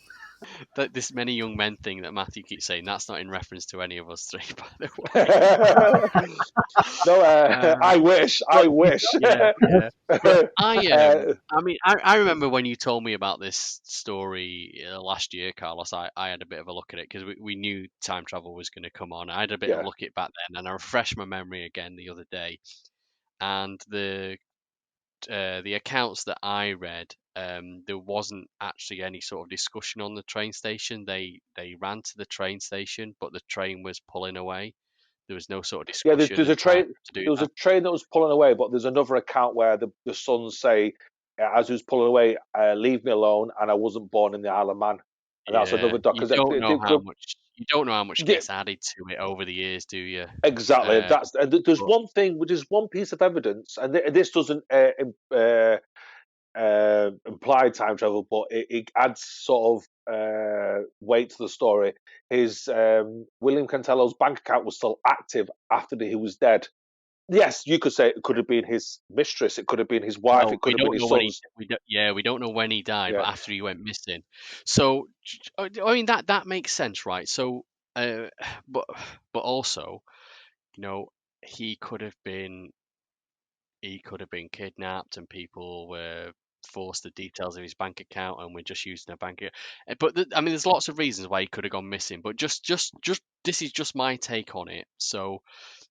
Speaker 2: This many young men thing that Matthew keeps saying, that's not in reference to any of us three, by the way.
Speaker 4: No, I wish. I wish.
Speaker 2: Yeah. But I remember when you told me about this story last year, Carlos. I had a bit of a look at it because we knew time travel was going to come on. I had a bit of a look at it back then, and I refreshed my memory again the other day. And the accounts that I read, there wasn't actually any sort of discussion on the train station. They ran to the train station, but the train was pulling away. There was no sort of
Speaker 4: Yeah,
Speaker 2: discussion
Speaker 4: there's a
Speaker 2: and time
Speaker 4: train.
Speaker 2: to do
Speaker 4: There was a
Speaker 2: that.
Speaker 4: train that was pulling away, but there's another account where the sons say, as he was pulling away, "Leave me alone," and I wasn't born in the Isle of Man, and that's
Speaker 2: Yeah,
Speaker 4: another doc.
Speaker 2: you
Speaker 4: Because
Speaker 2: don't know how much gets added to it over the years, do you?
Speaker 4: exactly.
Speaker 2: Uh,
Speaker 4: That's there's
Speaker 2: but
Speaker 4: one thing, which is one piece of evidence, and this doesn't implied time travel, but it adds sort of weight to the story. His William Cantello's bank account was still active after he was dead. Yes, you could say it could have been his mistress, it could have been his wife,
Speaker 2: well,
Speaker 4: it could
Speaker 2: we
Speaker 4: have been
Speaker 2: don't
Speaker 4: his
Speaker 2: know when
Speaker 4: sons.
Speaker 2: we don't know when he died,
Speaker 4: Yeah,
Speaker 2: but after he went missing. So I mean that makes sense, right? So, uh, but also, you know, he could have been he could have been kidnapped and people were forced the details of his bank account and we're just using a bank account. But I mean, there's lots of reasons why he could have gone missing. But just this is just my take on it. So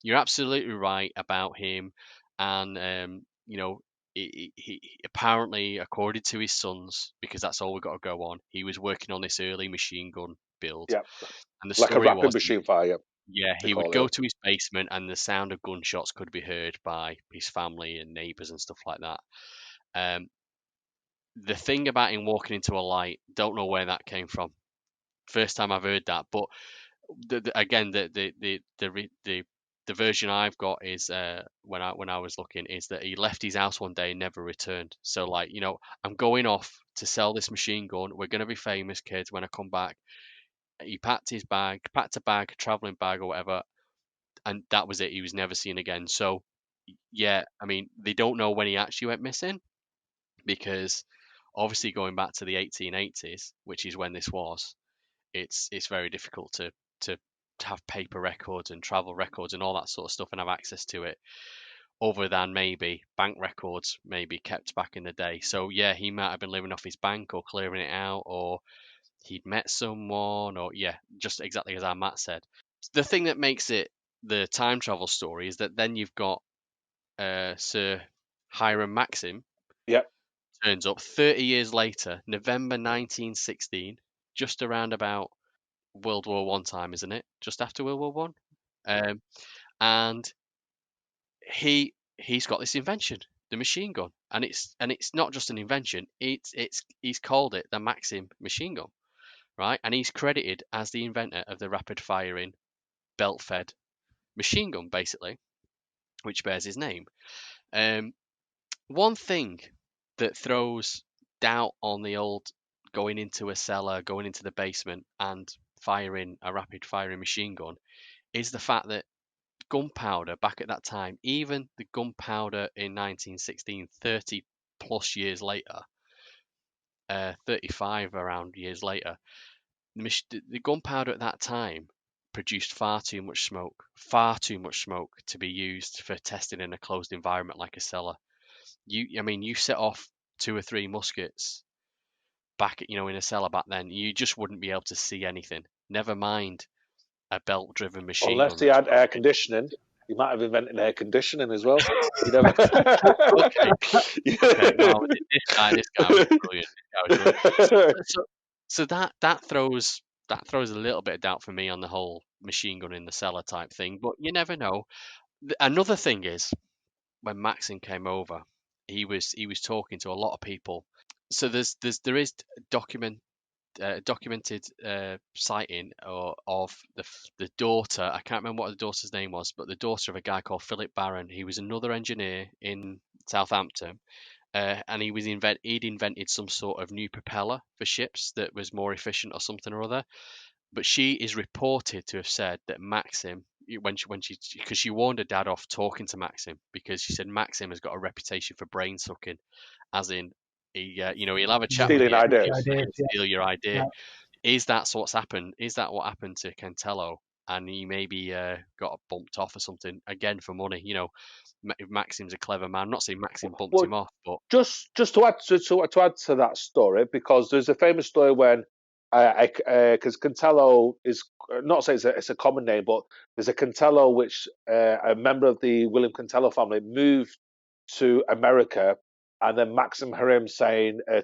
Speaker 2: you're absolutely right about him, and he apparently, according to his sons, because that's all we got to go on, he was working on this early machine gun build,
Speaker 4: yeah,
Speaker 2: and the
Speaker 4: like a
Speaker 2: story
Speaker 4: rapid
Speaker 2: was
Speaker 4: machine fire. Yeah,
Speaker 2: yeah,
Speaker 4: they
Speaker 2: he would
Speaker 4: call it.
Speaker 2: go to his basement and the sound of gunshots could be heard by his family and neighbors and stuff like that. Um, the thing about him walking into a light, don't know where that came from. First time I've heard that, but again, the version I've got is when I was looking is that he left his house one day and never returned. So like, I'm going off to sell this machine gun. We're gonna be famous, kids. When I come back, he packed a bag, traveling bag or whatever, and that was it. He was never seen again. So, yeah, I mean, they don't know when he actually went missing because obviously going back to the 1880s, which is when this was, it's very difficult to have paper records and travel records and all that sort of stuff and have access to it other than maybe bank records maybe kept back in the day. So yeah, he might have been living off his bank or clearing it out, or he'd met someone, or yeah, just exactly as our Matt said. The thing that makes it the time travel story is that then you've got Sir Hiram Maxim
Speaker 4: Yeah,
Speaker 2: turns up 30 years later, November 1916, just around about World War One time, isn't it? Just after World War One, and he's got this invention, the machine gun, and it's not just an invention. It's he's called it the Maxim machine gun, right? And he's credited as the inventor of the rapid firing belt fed machine gun, basically, which bears his name. Um, One thing that throws doubt on the old going into a cellar, going into the basement, and firing a rapid firing machine gun is the fact that gunpowder back at that time, even the gunpowder in 1916, 30 plus years later, 35 around years later, the gunpowder at that time produced far too much smoke to be used for testing in a closed environment like a cellar. You set off 2 or 3 muskets back, in a cellar back then, you just wouldn't be able to see anything. Never mind a belt-driven machine
Speaker 4: Unless
Speaker 2: gun.
Speaker 4: he had air conditioning. He might have invented air conditioning as well. You never.
Speaker 2: Okay. Well, this guy was brilliant. So that throws a little bit of doubt for me on the whole machine gun in the cellar type thing. But you never know. Another thing is, when Maxim came over, he was talking to a lot of people. So there is documented sighting of the daughter. I can't remember what the daughter's name was, but the daughter of a guy called Philip Barron. He was another engineer in Southampton, and he'd invented some sort of new propeller for ships that was more efficient or something or other. But she is reported to have said that Maxim, because she warned her dad off talking to Maxim, because she said Maxim has got a reputation for brain sucking, as in he'll have a chat with
Speaker 4: Stealing
Speaker 2: you,
Speaker 4: ideas.
Speaker 2: he'll steal your idea.
Speaker 6: Yeah.
Speaker 2: Is that what's happened? Is that what happened to Cantello? And he maybe got bumped off or something again for money. Maxim's a clever man. I'm not saying Maxim bumped him off, but
Speaker 4: just to add to that story, because there's a famous story when because Cantello is not saying it's a common name, but there's a Cantello which a member of the William Cantello family moved to America, and then Maxim Harim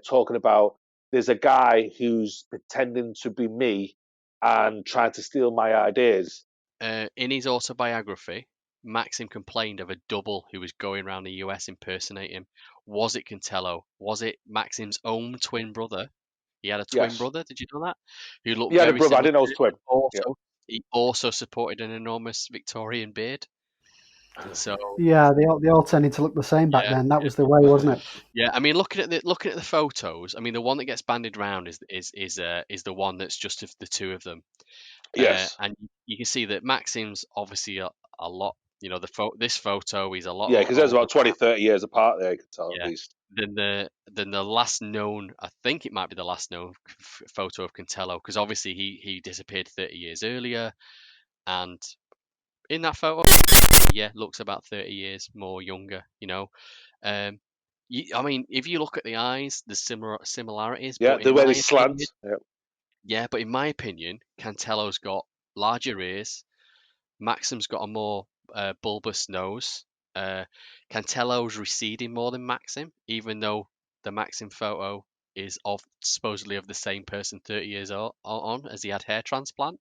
Speaker 4: talking about there's a guy who's pretending to be me and trying to steal my ideas.
Speaker 2: in his autobiography, Maxim complained of a double who was going around the US impersonating him. Was it Cantello? Was it Maxim's own twin brother? He had a twin brother. Did you know that? Who looked
Speaker 4: He had a
Speaker 2: very
Speaker 4: brother. I
Speaker 2: similar
Speaker 4: didn't know
Speaker 2: to
Speaker 4: it was
Speaker 2: him.
Speaker 4: twin.
Speaker 2: He also supported an enormous Victorian beard. So
Speaker 6: Yeah, they all tended to look the same back then. That was the way, wasn't it?
Speaker 2: yeah, I mean, looking at the photos, I mean, the one that gets banded around is the one that's just of the two of them.
Speaker 4: Yes.
Speaker 2: And you can see that Maxim's obviously a lot. This photo is a lot.
Speaker 4: Yeah, because there's
Speaker 2: older
Speaker 4: about 20, 30 years apart there, you can tell
Speaker 2: Yeah.
Speaker 4: at least.
Speaker 2: than the last known. I think it might be the last known photo of Cantello, because obviously he disappeared 30 years earlier, and in that photo, looks about 30 years more younger. I mean, if you look at the eyes, there's similarities.
Speaker 4: Yeah,
Speaker 2: But
Speaker 4: the
Speaker 2: in
Speaker 4: way
Speaker 2: my
Speaker 4: they slant.
Speaker 2: opinion, but in my opinion, Cantello's got larger ears. Maxim's got a more bulbous nose. Cantello's receding more than Maxim, even though the Maxim photo is supposedly of the same person 30 years on, as he had hair transplant.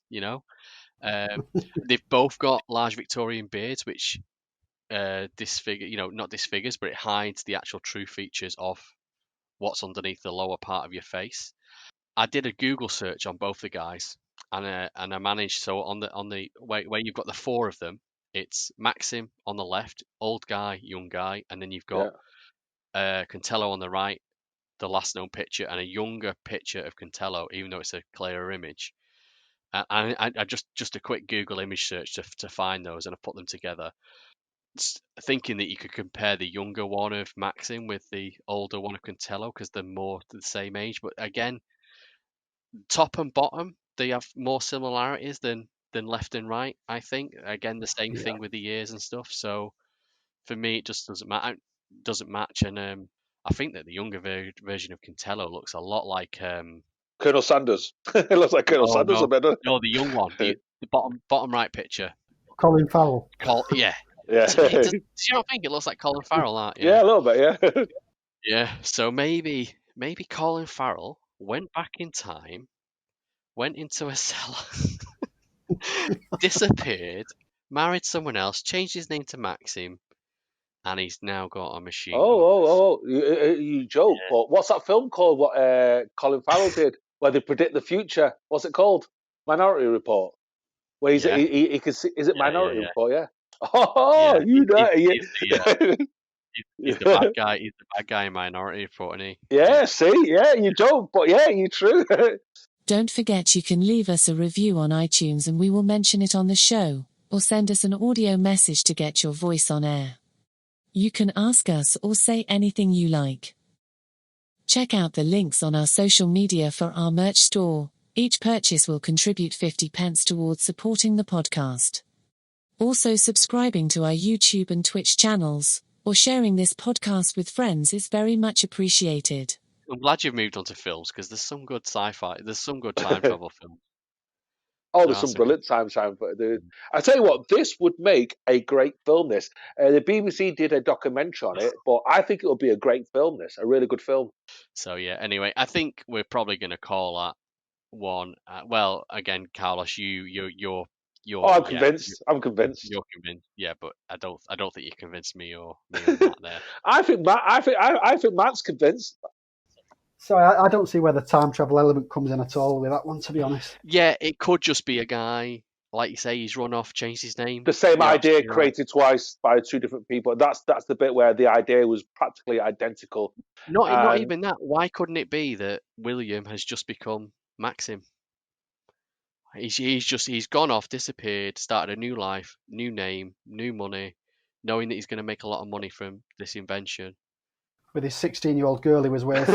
Speaker 2: They've both got large Victorian beards, which not disfigures, but it hides the actual true features of what's underneath the lower part of your face. I did a Google search on both the guys, and I managed. So on the where you've got the 4 of them, it's Maxim on the left, old guy, young guy, and then you've got Cantello on the right, the last known picture, and a younger picture of Cantello, even though it's a clearer image. And I just a quick Google image search to find those, and I put them together, thinking that you could compare the younger one of Maxim with the older one of Cantello, because they're more the same age. But again, top and bottom, they have more similarities than left and right. I think again the same thing with the ears and stuff. So for me, it just doesn't match. And I think that the younger version of Cantello looks a lot like
Speaker 4: Colonel Sanders. It looks like Colonel Sanders a bit.
Speaker 2: No, the young one, the bottom right picture.
Speaker 6: Colin Farrell.
Speaker 2: Yeah.
Speaker 4: Yeah.
Speaker 2: Do you not think it looks like Colin Farrell? That
Speaker 4: Yeah, a little bit. Yeah.
Speaker 2: Yeah. So maybe Colin Farrell went back in time, went into a cellar, disappeared, married someone else, changed his name to Maxim, and he's now got a machine gun.
Speaker 4: You joke, but what's that film called? What Colin Farrell did, where they predict the future? What's it called? Minority Report. Where he can see. Is it Minority Report? Yeah. Oh, you know.
Speaker 2: He's the bad guy. He's the bad guy in Minority Report, isn't he?
Speaker 4: Yeah. See. Yeah, you joke, but yeah, you're true.
Speaker 1: Don't forget you can leave us a review on iTunes and we will mention it on the show, or send us an audio message to get your voice on air. You can ask us or say anything you like. Check out the links on our social media for our merch store, Each purchase will contribute 50 pence towards supporting the podcast. Also, subscribing to our YouTube and Twitch channels, or sharing this podcast with friends is very much appreciated.
Speaker 2: I'm glad you've moved on to films because there's some good sci-fi. There's some good time travel films.
Speaker 4: Oh,
Speaker 2: There
Speaker 4: there's
Speaker 2: are
Speaker 4: some
Speaker 2: some good.
Speaker 4: brilliant time. But I tell you what, this would make a great film. This the BBC did a documentary on it, but I think it would be a great film. This a really good film.
Speaker 2: So yeah. Anyway, I think we're probably going to call that one. Well, again, Carlos, you're
Speaker 4: Oh, I'm
Speaker 2: yeah,
Speaker 4: convinced. I'm convinced.
Speaker 2: you're convinced. Yeah, but I don't think you convinced me or on that there.
Speaker 4: I think Matt's convinced.
Speaker 6: So I don't see where the time travel element comes in at all with that one, to be honest.
Speaker 2: Yeah, it could just be a guy, like you say, he's run off, changed his name.
Speaker 4: The same
Speaker 2: You're
Speaker 4: idea
Speaker 2: absolutely right.
Speaker 4: created twice by two different people. That's the bit where the idea was practically identical.
Speaker 2: Not
Speaker 4: And
Speaker 2: even that. Why couldn't it be that William has just become Maxim? He's gone off, disappeared, started a new life, new name, new money, knowing that he's going to make a lot of money from this invention.
Speaker 6: With his 16-year-old girl he was with.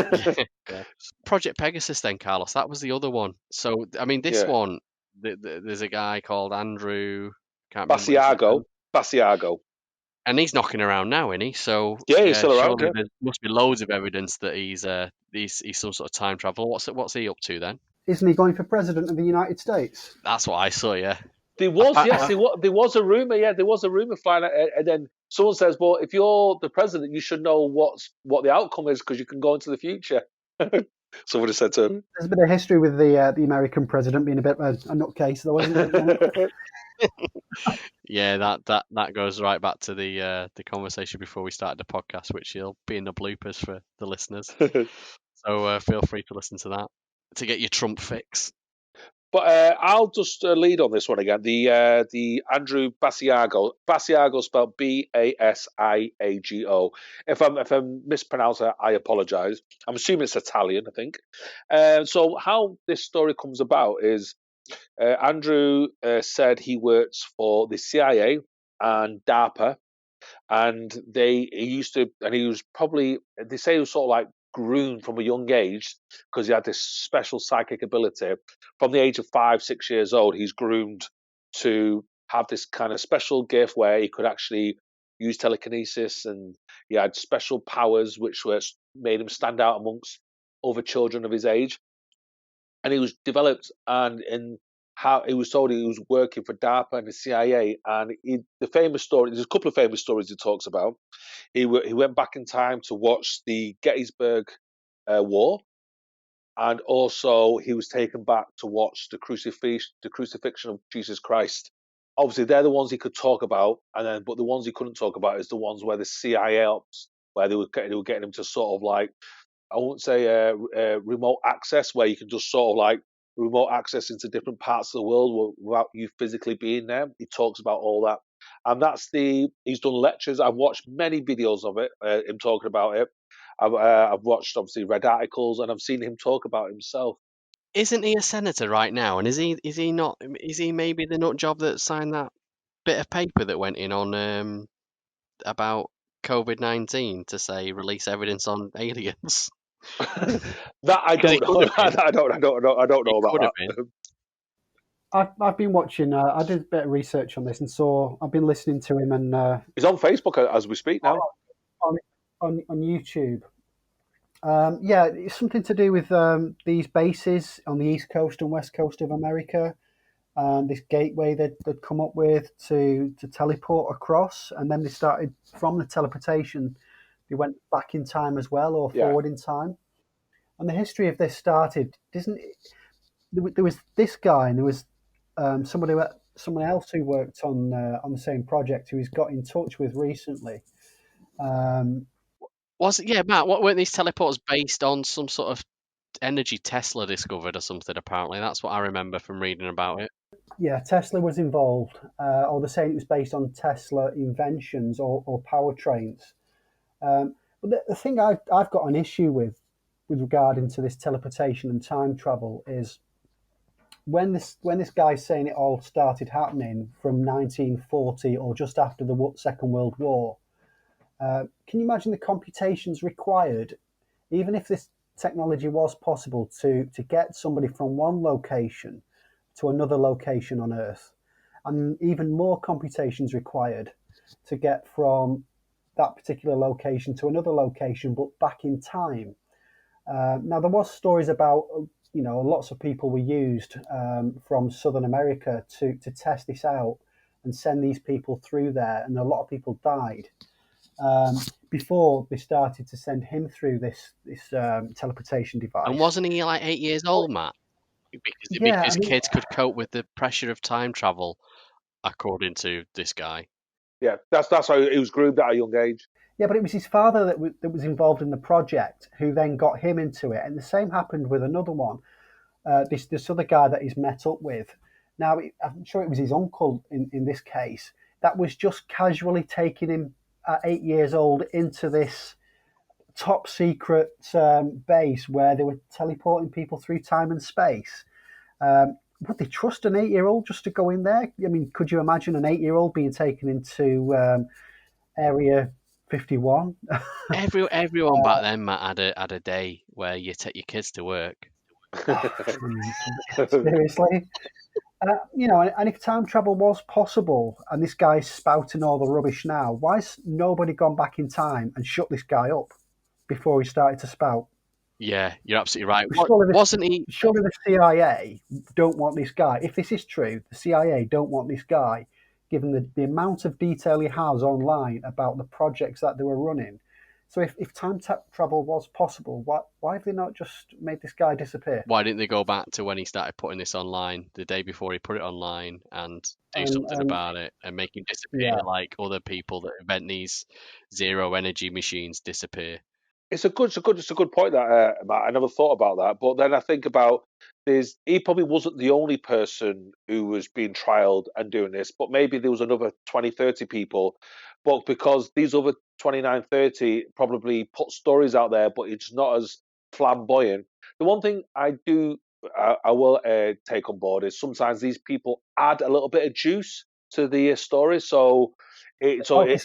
Speaker 2: Yeah. Project Pegasus, then, Carlos. That was the other one. So I mean, this
Speaker 4: Yeah.
Speaker 2: one, there's a guy called Andrew. Can't remember his name.
Speaker 4: Basiago.
Speaker 2: And he's knocking around now, isn't he? So
Speaker 4: Yeah, he's still around.
Speaker 2: surely
Speaker 4: Yeah.
Speaker 2: there must be loads of evidence that he's some sort of time traveler. What's he up to then?
Speaker 6: Isn't he going for president of the United States?
Speaker 2: That's what I saw. Yeah.
Speaker 4: There was a rumor. Yeah, there was a rumor flying, and then someone says, "Well, if you're the president, you should know what the outcome is because you can go into the future." Somebody said to him.
Speaker 6: There's a bit of history with the American president being a bit of a nutcase, though, isn't it?
Speaker 2: Yeah, that goes right back to the conversation before we started the podcast, which will be in the bloopers for the listeners. So feel free to listen to that to get your Trump fix.
Speaker 4: But I'll just lead on this one again. The Andrew Basiago spelled Basiago. If I'm mispronouncing it, I apologise. I'm assuming it's Italian, I think. So how this story comes about is Andrew said he works for the CIA and DARPA, and he was probably, they say he was sort of like groomed from a young age because he had this special psychic ability. From the age of 5-6 years old, he's groomed to have this kind of special gift where he could actually use telekinesis, and he had special powers which made him stand out amongst other children of his age. And he was developed, and in how he was told he was working for DARPA and the CIA. And the famous story, there's a couple of famous stories he talks about. He went back in time to watch the Gettysburg War, and also he was taken back to watch the crucifixion of Jesus Christ. Obviously, they're the ones he could talk about, but the ones he couldn't talk about is the ones where the CIA ops, where they were getting him to sort of like, I won't say remote access, where you can just sort of like remote access into different parts of the world without you physically being there. He talks about all that. And he's done lectures. I've watched many videos of it, him talking about it. I've watched, obviously, read articles, and I've seen him talk about himself.
Speaker 2: Isn't he a senator right now? And is he not? Is he maybe the nut job that signed that bit of paper that went in on about COVID-19 to say release evidence on aliens?
Speaker 4: That I don't know. I don't know about that.
Speaker 6: I've been watching. I did a bit of research on this, and I've been listening to him, and
Speaker 4: he's on Facebook as we speak now.
Speaker 6: On YouTube. Yeah, it's something to do with these bases on the east coast and west coast of America, and this gateway they'd come up with to teleport across, and then they started from the teleportation. They went back in time as well, or forward in time. And the history of this started, there was this guy, and there was someone else who worked on the same project who he's got in touch with recently.
Speaker 2: Was it, yeah, Matt? What weren't these teleporters based on some sort of energy Tesla discovered or something? Apparently, that's what I remember from reading about it.
Speaker 6: Yeah, Tesla was involved, or they're saying it was based on Tesla inventions or powertrains. But the thing I've got an issue with regarding to this teleportation and time travel is when this guy's saying it all started happening from 1940 or just after the Second World War. Can you imagine the computations required, even if this technology was possible to get somebody from one location to another location on Earth, and even more computations required to get from that particular location to another location, but back in time. Now, there was stories about, lots of people were used from Southern America to test this out and send these people through there, and a lot of people died before they started to send him through this teleportation device.
Speaker 2: And wasn't he like 8 years old, Matt? Because kids could cope with the pressure of time travel, according to this guy.
Speaker 4: Yeah, that's how he was groomed at a young age.
Speaker 6: Yeah, but it was his father that was involved in the project who then got him into it. And the same happened with another one, this other guy that he's met up with. Now, I'm sure it was his uncle in this case that was just casually taking him at 8 years old into this top secret base where they were teleporting people through time and space. Would they trust an 8-year-old just to go in there? I mean, could you imagine an 8-year-old being taken into Area 51?
Speaker 2: Everyone back then, Matt, had a day where you take your kids to work.
Speaker 6: Seriously? And if time travel was possible, and this guy's spouting all the rubbish now, why has nobody gone back in time and shut this guy up before he started to spout?
Speaker 2: Yeah, you're absolutely right.
Speaker 6: Surely the CIA don't want this guy. If this is true, the CIA don't want this guy, given the amount of detail he has online about the projects that they were running. So if time travel was possible, why have they not just made this guy disappear?
Speaker 2: Why didn't they go back to when he started putting this online, the day before he put it online, and do something about it and make him disappear like other people that invent these zero energy machines disappear?
Speaker 4: It's a good point that Matt. I never thought about that, but then I think about he probably wasn't the only person who was being trialed and doing this, but maybe there was another 20, 30 people. But because these other 29, 30 probably put stories out there, but it's not as flamboyant. The one thing I will take on board is sometimes these people add a little bit of juice to the story.
Speaker 6: This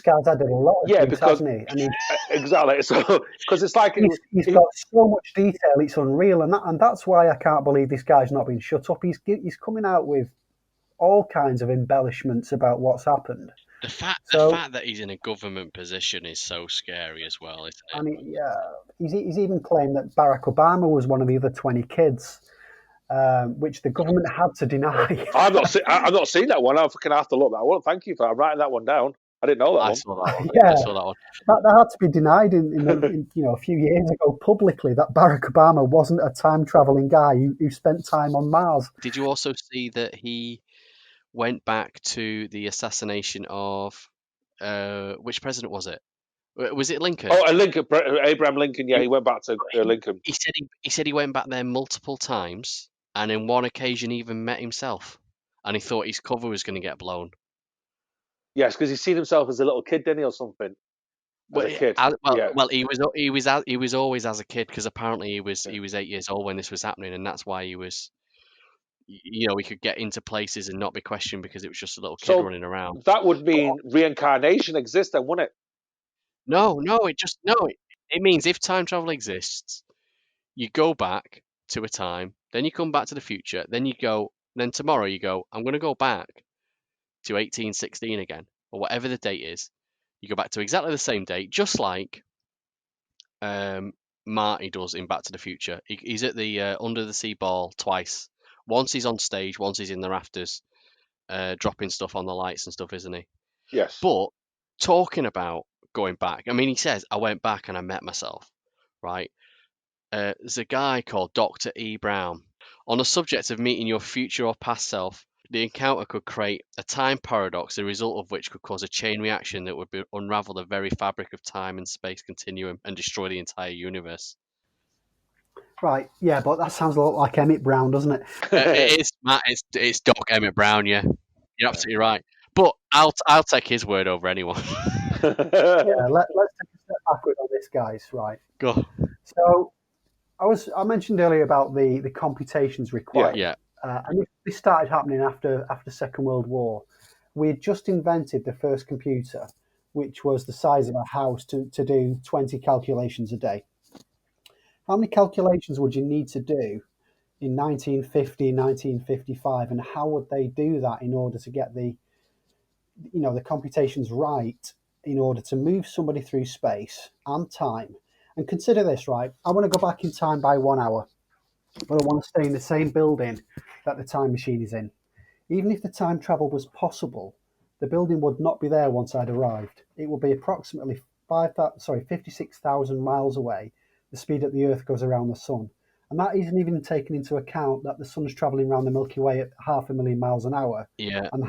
Speaker 6: guy's added a lot of juice, hasn't he? I mean,
Speaker 4: exactly. So because it's like
Speaker 6: he's got so much detail, it's unreal, and that's why I can't believe this guy's not been shut up. He's coming out with all kinds of embellishments about what's happened.
Speaker 2: The fact that he's in a government position is so scary as well, isn't it?
Speaker 6: I mean, he's even claimed that Barack Obama was one of the other 20 kids, which the government had to deny.
Speaker 4: I've not seen that one. I'm going to have to look that one. Thank you for writing that one down. I didn't know that one.
Speaker 2: I saw that one.
Speaker 6: Yeah,
Speaker 2: I saw that one.
Speaker 6: That had to be denied in a few years ago publicly, that Barack Obama wasn't a time traveling guy who spent time on Mars.
Speaker 2: Did you also see that he went back to the assassination of which president was it? Was it Lincoln?
Speaker 4: Oh, Lincoln, Abraham Lincoln. Yeah, he went back to Lincoln.
Speaker 2: He said he went back there multiple times, and in one occasion even met himself, and he thought his cover was going to get blown.
Speaker 4: Yes, because he seen himself as a little kid, didn't he, or something? As a kid.
Speaker 2: He was always as a kid, because apparently he was 8 years old when this was happening, and that's why he was. He could get into places and not be questioned because it was just a little kid running around.
Speaker 4: That would mean reincarnation exists, then, wouldn't it?
Speaker 2: No, it means if time travel exists, you go back to a time, then you come back to the future, then tomorrow you go, I'm going to go back to 1816 again, or whatever the date is. You go back to exactly the same date, just like Marty does in Back to the Future. He's at the Under the Sea Ball twice. Once he's on stage, once he's in the rafters, dropping stuff on the lights and stuff, isn't he?
Speaker 4: Yes.
Speaker 2: But talking about going back, I mean, he says, I went back and I met myself, right? There's a guy called Dr. E. Brown. On the subject of meeting your future or past self, the encounter could create a time paradox, the result of which could cause a chain reaction that would unravel the very fabric of time and space continuum and destroy the entire universe.
Speaker 6: Right, yeah, but that sounds a lot like Emmett Brown, doesn't it?
Speaker 2: It is, Matt. It's Doc Emmett Brown, yeah. You're absolutely right. But I'll take his word over anyone.
Speaker 6: Let's take a step backward on this, guys. Right.
Speaker 2: Go.
Speaker 6: So I mentioned earlier about the computations required.
Speaker 2: Yeah.
Speaker 6: And this started happening after Second World War. We had just invented the first computer, which was the size of a house to do 20 calculations a day. How many calculations would you need to do in 1950, 1955, and how would they do that in order to get the computations right in order to move somebody through space and time? And consider this, right? I want to go back in time by 1 hour, but I want to stay in the same building that the time machine is in. Even if the time travel was possible, the building would not be there once I'd arrived. It would be approximately 56,000 miles away, the speed that the Earth goes around the Sun. And that isn't even taking into account that the Sun's travelling around the Milky Way at 500,000 miles an hour,
Speaker 2: Yeah.
Speaker 6: and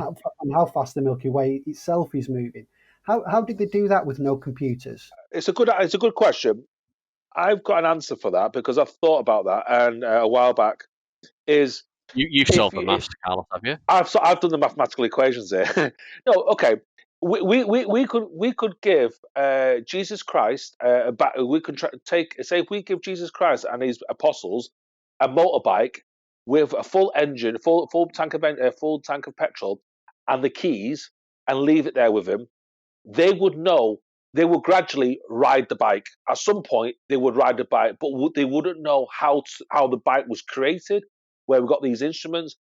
Speaker 6: how fast the Milky Way itself is moving. How did they do that with no computers?
Speaker 4: It's a good question. I've got an answer for that because I've thought about that, and a while back is
Speaker 2: You've solved the maths, Carlos, have you?
Speaker 4: I've done the mathematical equations here. No, okay. We could give Jesus Christ we could say if we give Jesus Christ and his apostles a motorbike with a full engine, full tank of petrol, and the keys, and leave it there with him, they would know. They would gradually ride the bike. At some point, they would ride the bike, but they wouldn't know how the bike was created, where we got these instruments,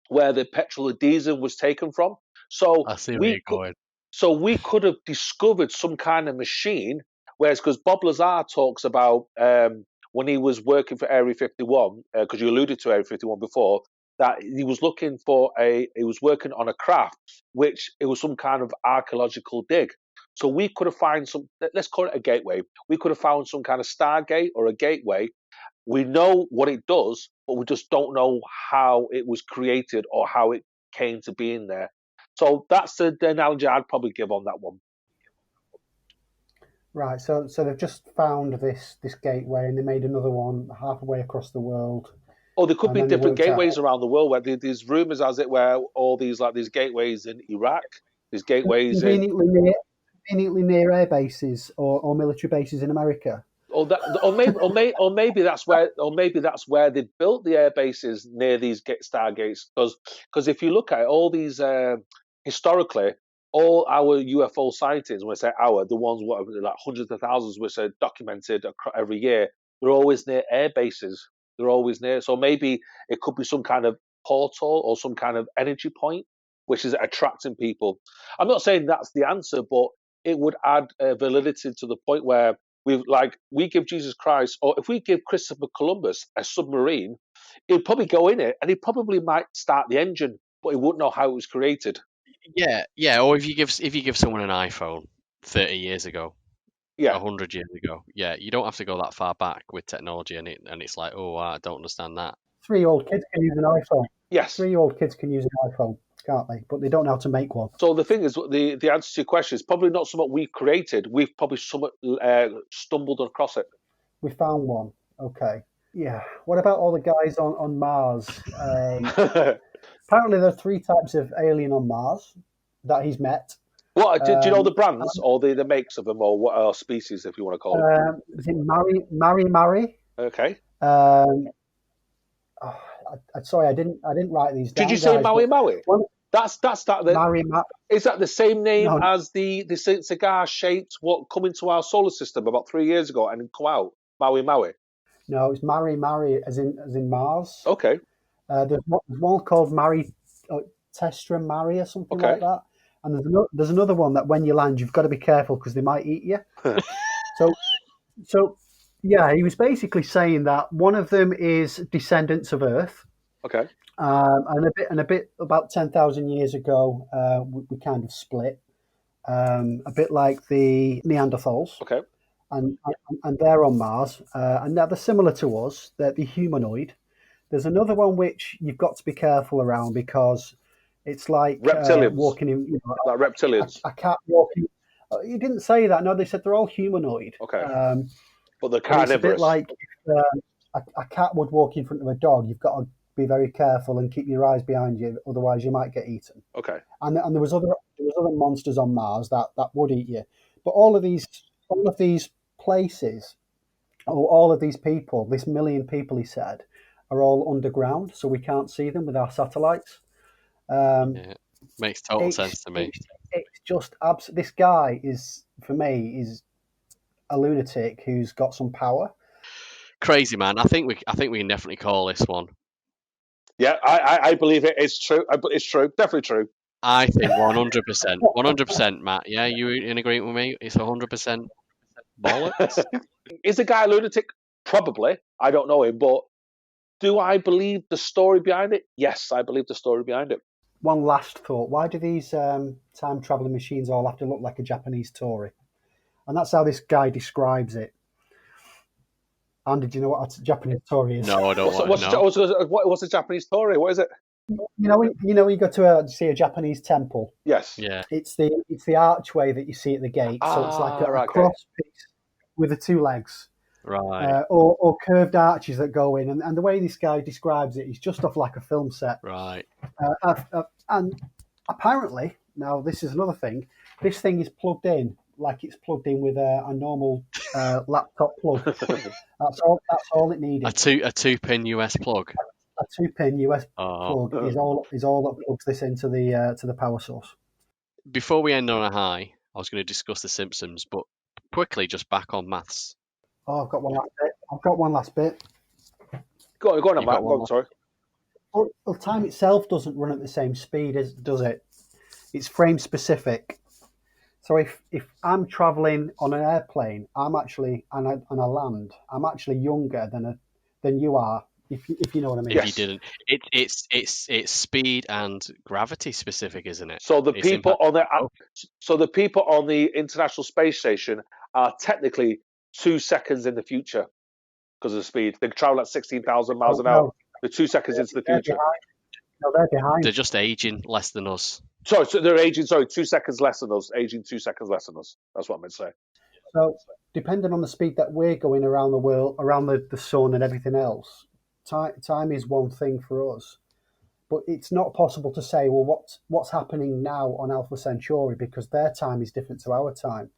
Speaker 4: where the petrol or diesel was taken from. So
Speaker 2: I see where you're going.
Speaker 4: So we could have discovered some kind of machine. Whereas, because Bob Lazar talks about when he was working for Area 51, because you alluded to Area 51 before, that he was working on a craft, which it was some kind of archaeological dig. So we could have found let's call it a gateway. We could have found some kind of stargate or a gateway. We know what it does, but we just don't know how it was created or how it came to be in there. So that's the analogy I'd probably give on that one.
Speaker 6: Right, so they've just found this gateway, and they made another one halfway across the world.
Speaker 4: Oh, there could be different gateways around the world. Where there's rumors, as it were, all these gateways in Iraq, these gateways
Speaker 6: conveniently near air bases or military bases in America.
Speaker 4: Or maybe that's where they built the air bases near these stargates. Because if you look at it, all these historically, all our UFO sightings, when I say the ones like hundreds of thousands which are documented every year, they're always near air bases. They're always near. So maybe it could be some kind of portal or some kind of energy point which is attracting people. I'm not saying that's the answer, but it would add validity to the point where we give Jesus Christ, or if we give Christopher Columbus a submarine, he'd probably go in it and he probably might start the engine, but he wouldn't know how it was created.
Speaker 2: Yeah. Or if you give someone an iPhone 30 years ago, 100 years ago, you don't have to go that far back with technology, and it's like, oh, I don't understand that.
Speaker 6: 3 old kids can use an iPhone.
Speaker 4: Yes,
Speaker 6: 3 old kids can use an iPhone, can't they? But they don't know how to make one.
Speaker 4: So the thing is, the answer to your question is probably not something we created. We've probably stumbled across it.
Speaker 6: We found one. Okay. Yeah. What about all the guys on Mars? Apparently, there are 3 types of alien on Mars that he's met.
Speaker 4: What do you know the brands or the makes of them, or what species, if you want to call it?
Speaker 6: Is it Mari?
Speaker 4: Okay.
Speaker 6: Sorry, I didn't write these down.
Speaker 4: Did you say Maui? That's
Speaker 6: Mari.
Speaker 4: Is that the same name as the cigar shaped what come into our solar system about 3 years ago and come out? Maui.
Speaker 6: No, it's Mari as in Mars.
Speaker 4: Okay.
Speaker 6: There's one called Testra Mari or something like that. And there's another one that when you land, you've got to be careful because they might eat you. So yeah, he was basically saying that one of them is descendants of Earth.
Speaker 4: Okay.
Speaker 6: And a bit about 10,000 years ago, we kind of split, a bit like the Neanderthals.
Speaker 4: Okay.
Speaker 6: And they're on Mars, and now they're similar to us. They're the humanoid. There's another one which you've got to be careful around because it's like
Speaker 4: reptilians
Speaker 6: walking in,
Speaker 4: like reptilians.
Speaker 6: A cat walking. You didn't say that. No, they said they're all humanoid.
Speaker 4: Okay. But they're carnivorous.
Speaker 6: It's a bit like a cat would walk in front of a dog. You've got to be very careful and keep your eyes behind you, otherwise you might get eaten.
Speaker 4: Okay.
Speaker 6: And there was other monsters on Mars that would eat you. But all of these places, or all of these people, this million people, he said, are all underground, so we can't see them with our satellites.
Speaker 2: Makes total sense to me.
Speaker 6: It's just this guy is, for me, is a lunatic who's got some power.
Speaker 2: Crazy man. I think we can definitely call this one.
Speaker 4: Yeah, I believe it is true. It's true, definitely true.
Speaker 2: I think 100%. 100%, Matt. Yeah, you in agreement with me? It's 100% bollocks.
Speaker 4: Is the guy a lunatic? Probably. I don't know him, but do I believe the story behind it? Yes, I believe the story behind it.
Speaker 6: One last thought: why do these time traveling machines all have to look like a Japanese Tory? And that's how this guy describes it. And did you know what a Japanese Tory is?
Speaker 2: No, I don't want
Speaker 4: What's
Speaker 2: to know.
Speaker 4: what's a Japanese story? What is it?
Speaker 6: You know, when you go to see a Japanese temple,
Speaker 4: Yes.
Speaker 2: Yeah.
Speaker 6: it's the archway that you see at the gate. So it's like a
Speaker 4: right, okay.
Speaker 6: cross piece with the two legs,
Speaker 2: Right.
Speaker 6: or curved arches that go in. And the way this guy describes it is just off like a film set.
Speaker 2: Right.
Speaker 6: And apparently, now this is another thing. This thing is plugged in like it's plugged in with a normal laptop plug. That's all it needed.
Speaker 2: A 2-pin US plug.
Speaker 6: A 2-pin US
Speaker 2: Oh.
Speaker 6: plug is all that plugs this into the power source.
Speaker 2: Before we end on a high, I was going to discuss The Simpsons, but quickly just back on maths.
Speaker 6: Oh, I've got one last bit.
Speaker 4: Go on,
Speaker 2: You
Speaker 4: Matt.
Speaker 2: got
Speaker 4: Go
Speaker 2: one
Speaker 4: on, sorry.
Speaker 6: Well, time itself doesn't run at the same speed, does it? It's frame specific. So if I'm traveling on an airplane, I'm actually on a land. I'm actually younger than you are. If you know what I mean.
Speaker 2: If you didn't, it's speed and gravity specific, isn't it?
Speaker 4: So the
Speaker 2: It's
Speaker 4: people
Speaker 2: impact-
Speaker 4: on the people on the International Space Station are technically 2 seconds in the future because of the speed. They travel at 16,000 miles an hour.
Speaker 6: No,
Speaker 4: They're 2 seconds into the
Speaker 6: they're
Speaker 4: future.
Speaker 6: behind. No, they're behind.
Speaker 2: They're just aging less than us.
Speaker 4: So they're aging. Sorry, 2 seconds less than us. Aging 2 seconds less than us. That's what I meant to say.
Speaker 6: So depending on the speed that we're going around the world, around the sun and everything else, time is one thing for us. But it's not possible to say, well, what's happening now on Alpha Centauri, because their time is different to our time.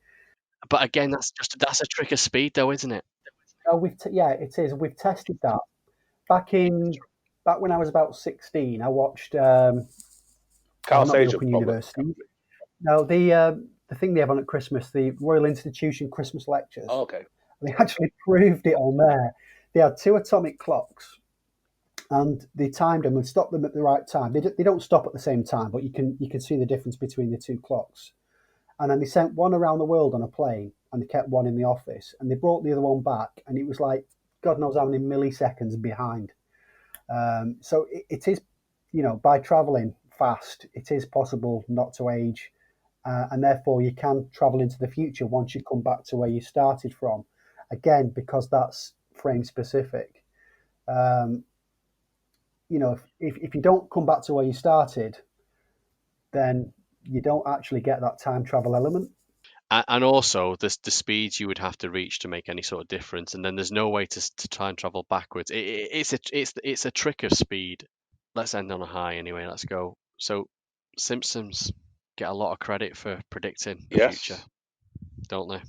Speaker 2: But again, that's a trick of speed, though, isn't it?
Speaker 6: No, it is. We've tested that. Back when I was about 16, I watched
Speaker 4: Carl
Speaker 6: not the
Speaker 4: Sagan,
Speaker 6: Open
Speaker 4: probably.
Speaker 6: University. No, the thing they have on at Christmas, the Royal Institution Christmas lectures.
Speaker 4: Oh, okay.
Speaker 6: They actually proved it on there. They had 2 atomic clocks, and they timed them and stopped them at the right time. They don't stop at the same time, but you can see the difference between the 2 clocks. And then they sent one around the world on a plane, and they kept one in the office, and they brought the other one back, and it was like God knows how many milliseconds behind. So it is, by traveling fast, it is possible not to age, and therefore you can travel into the future once you come back to where you started from. Again, because that's frame specific. If you don't come back to where you started, then you don't actually get that time travel element.
Speaker 2: And also, the speeds you would have to reach to make any sort of difference, and then there's no way to try and travel backwards. It's a trick of speed. Let's end on a high anyway. Let's go. So, Simpsons get a lot of credit for predicting the future, don't they?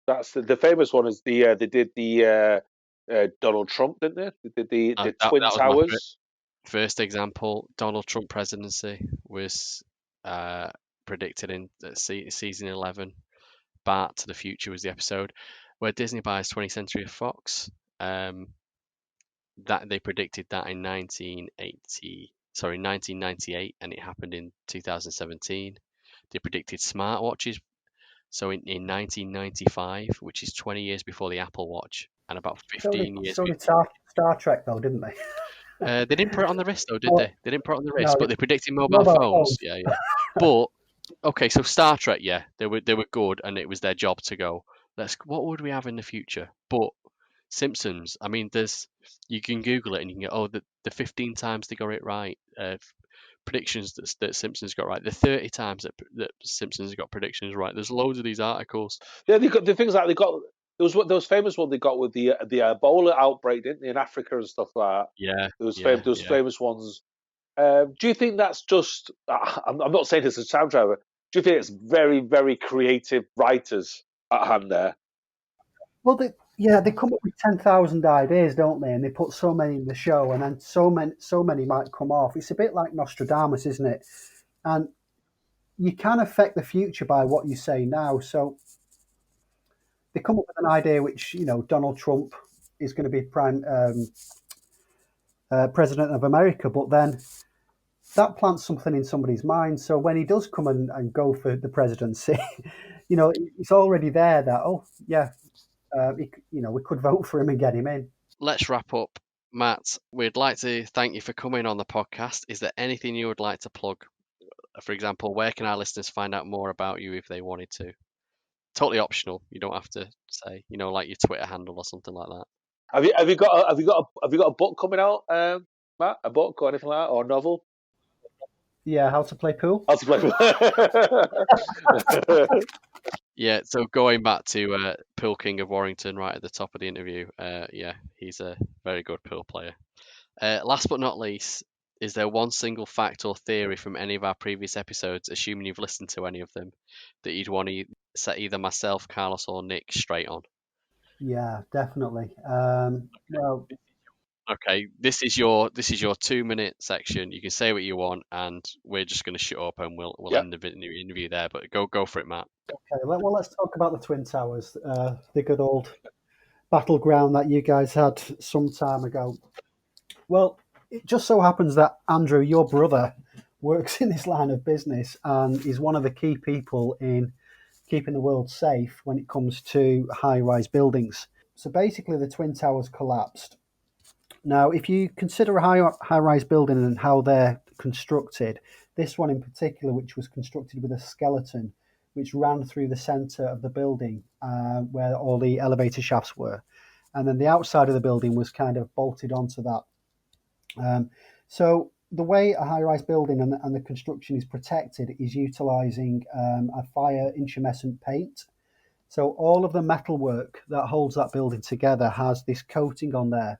Speaker 4: That's the famous one. Is they did the Donald Trump, didn't they? They did the Twin
Speaker 2: that was
Speaker 4: Towers.
Speaker 2: First example, Donald Trump presidency was predicted in season 11. Back to the Future was the episode where Disney buys 20th Century Fox. That they predicted that in 1998, and it happened in 2017. They predicted smartwatches. So in 1995, which is 20 years before the Apple Watch, and about 15 years.
Speaker 6: So did Star Trek, though, didn't they?
Speaker 2: They didn't put it on the wrist, though, did they? They didn't put it on the wrist,
Speaker 6: No,
Speaker 2: but they predicted mobile phones. Yeah. But okay, so Star Trek, yeah, they were good, and it was their job to go. What would we have in the future? But Simpsons, I mean, you can Google it and you can go, the 15 times they got it right. Predictions that Simpsons got right. The 30 times that Simpsons got predictions right. There's loads of these articles.
Speaker 4: Yeah, they got the things like they got. There was famous one they got with the Ebola outbreak, didn't they, in Africa and stuff like that.
Speaker 2: Yeah,
Speaker 4: there was famous ones. Do you think that's just? I'm not saying this as a sound driver. Do you think it's very, very creative writers at hand there?
Speaker 6: Well, they come up with 10,000 ideas, don't they? And they put so many in the show, and then so many might come off. It's a bit like Nostradamus, isn't it? And you can affect the future by what you say now. So they come up with an idea which, Donald Trump is going to be president of America, but then that plants something in somebody's mind. So when he does come and go for the presidency, it's already there that, oh yeah, we could vote for him and get him in.
Speaker 2: Let's wrap up. Matt, we'd like to thank you for coming on the podcast. Is there anything you would like to plug? For example, where can our listeners find out more about you if they wanted to? Totally optional. You don't have to say, like your Twitter handle or something like that.
Speaker 4: Have you got a book coming out, Matt? A book or anything like that, or a novel?
Speaker 6: Yeah, how to play pool.
Speaker 4: How to play pool.
Speaker 2: Yeah, so going back to Pool King of Warrington right at the top of the interview, he's a very good pool player. Last but not least, is there one single fact or theory from any of our previous episodes, assuming you've listened to any of them, that you'd want to set either myself, Carlos, or Nick straight on?
Speaker 6: Yeah, definitely. Well,
Speaker 2: Okay, this is your 2-minute section. You can say what you want, and we're just going to shut up and we'll
Speaker 4: Yep.
Speaker 2: end the interview there. But go for it, Matt.
Speaker 6: okay, well, let's talk about the Twin Towers, the good old battleground that you guys had some time ago. Well, it just so happens that Andrew, your brother, works in this line of business and is one of the key people in keeping the world safe when it comes to high-rise buildings. So basically, the Twin Towers collapsed. Now, if you consider a high-rise building and how they're constructed, this one in particular, which was constructed with a skeleton, which ran through the centre of the building where all the elevator shafts were, and then the outside of the building was kind of bolted onto that. So the way a high-rise building and the construction is protected is utilising a fire intumescent paint. So all of the metalwork that holds that building together has this coating on there.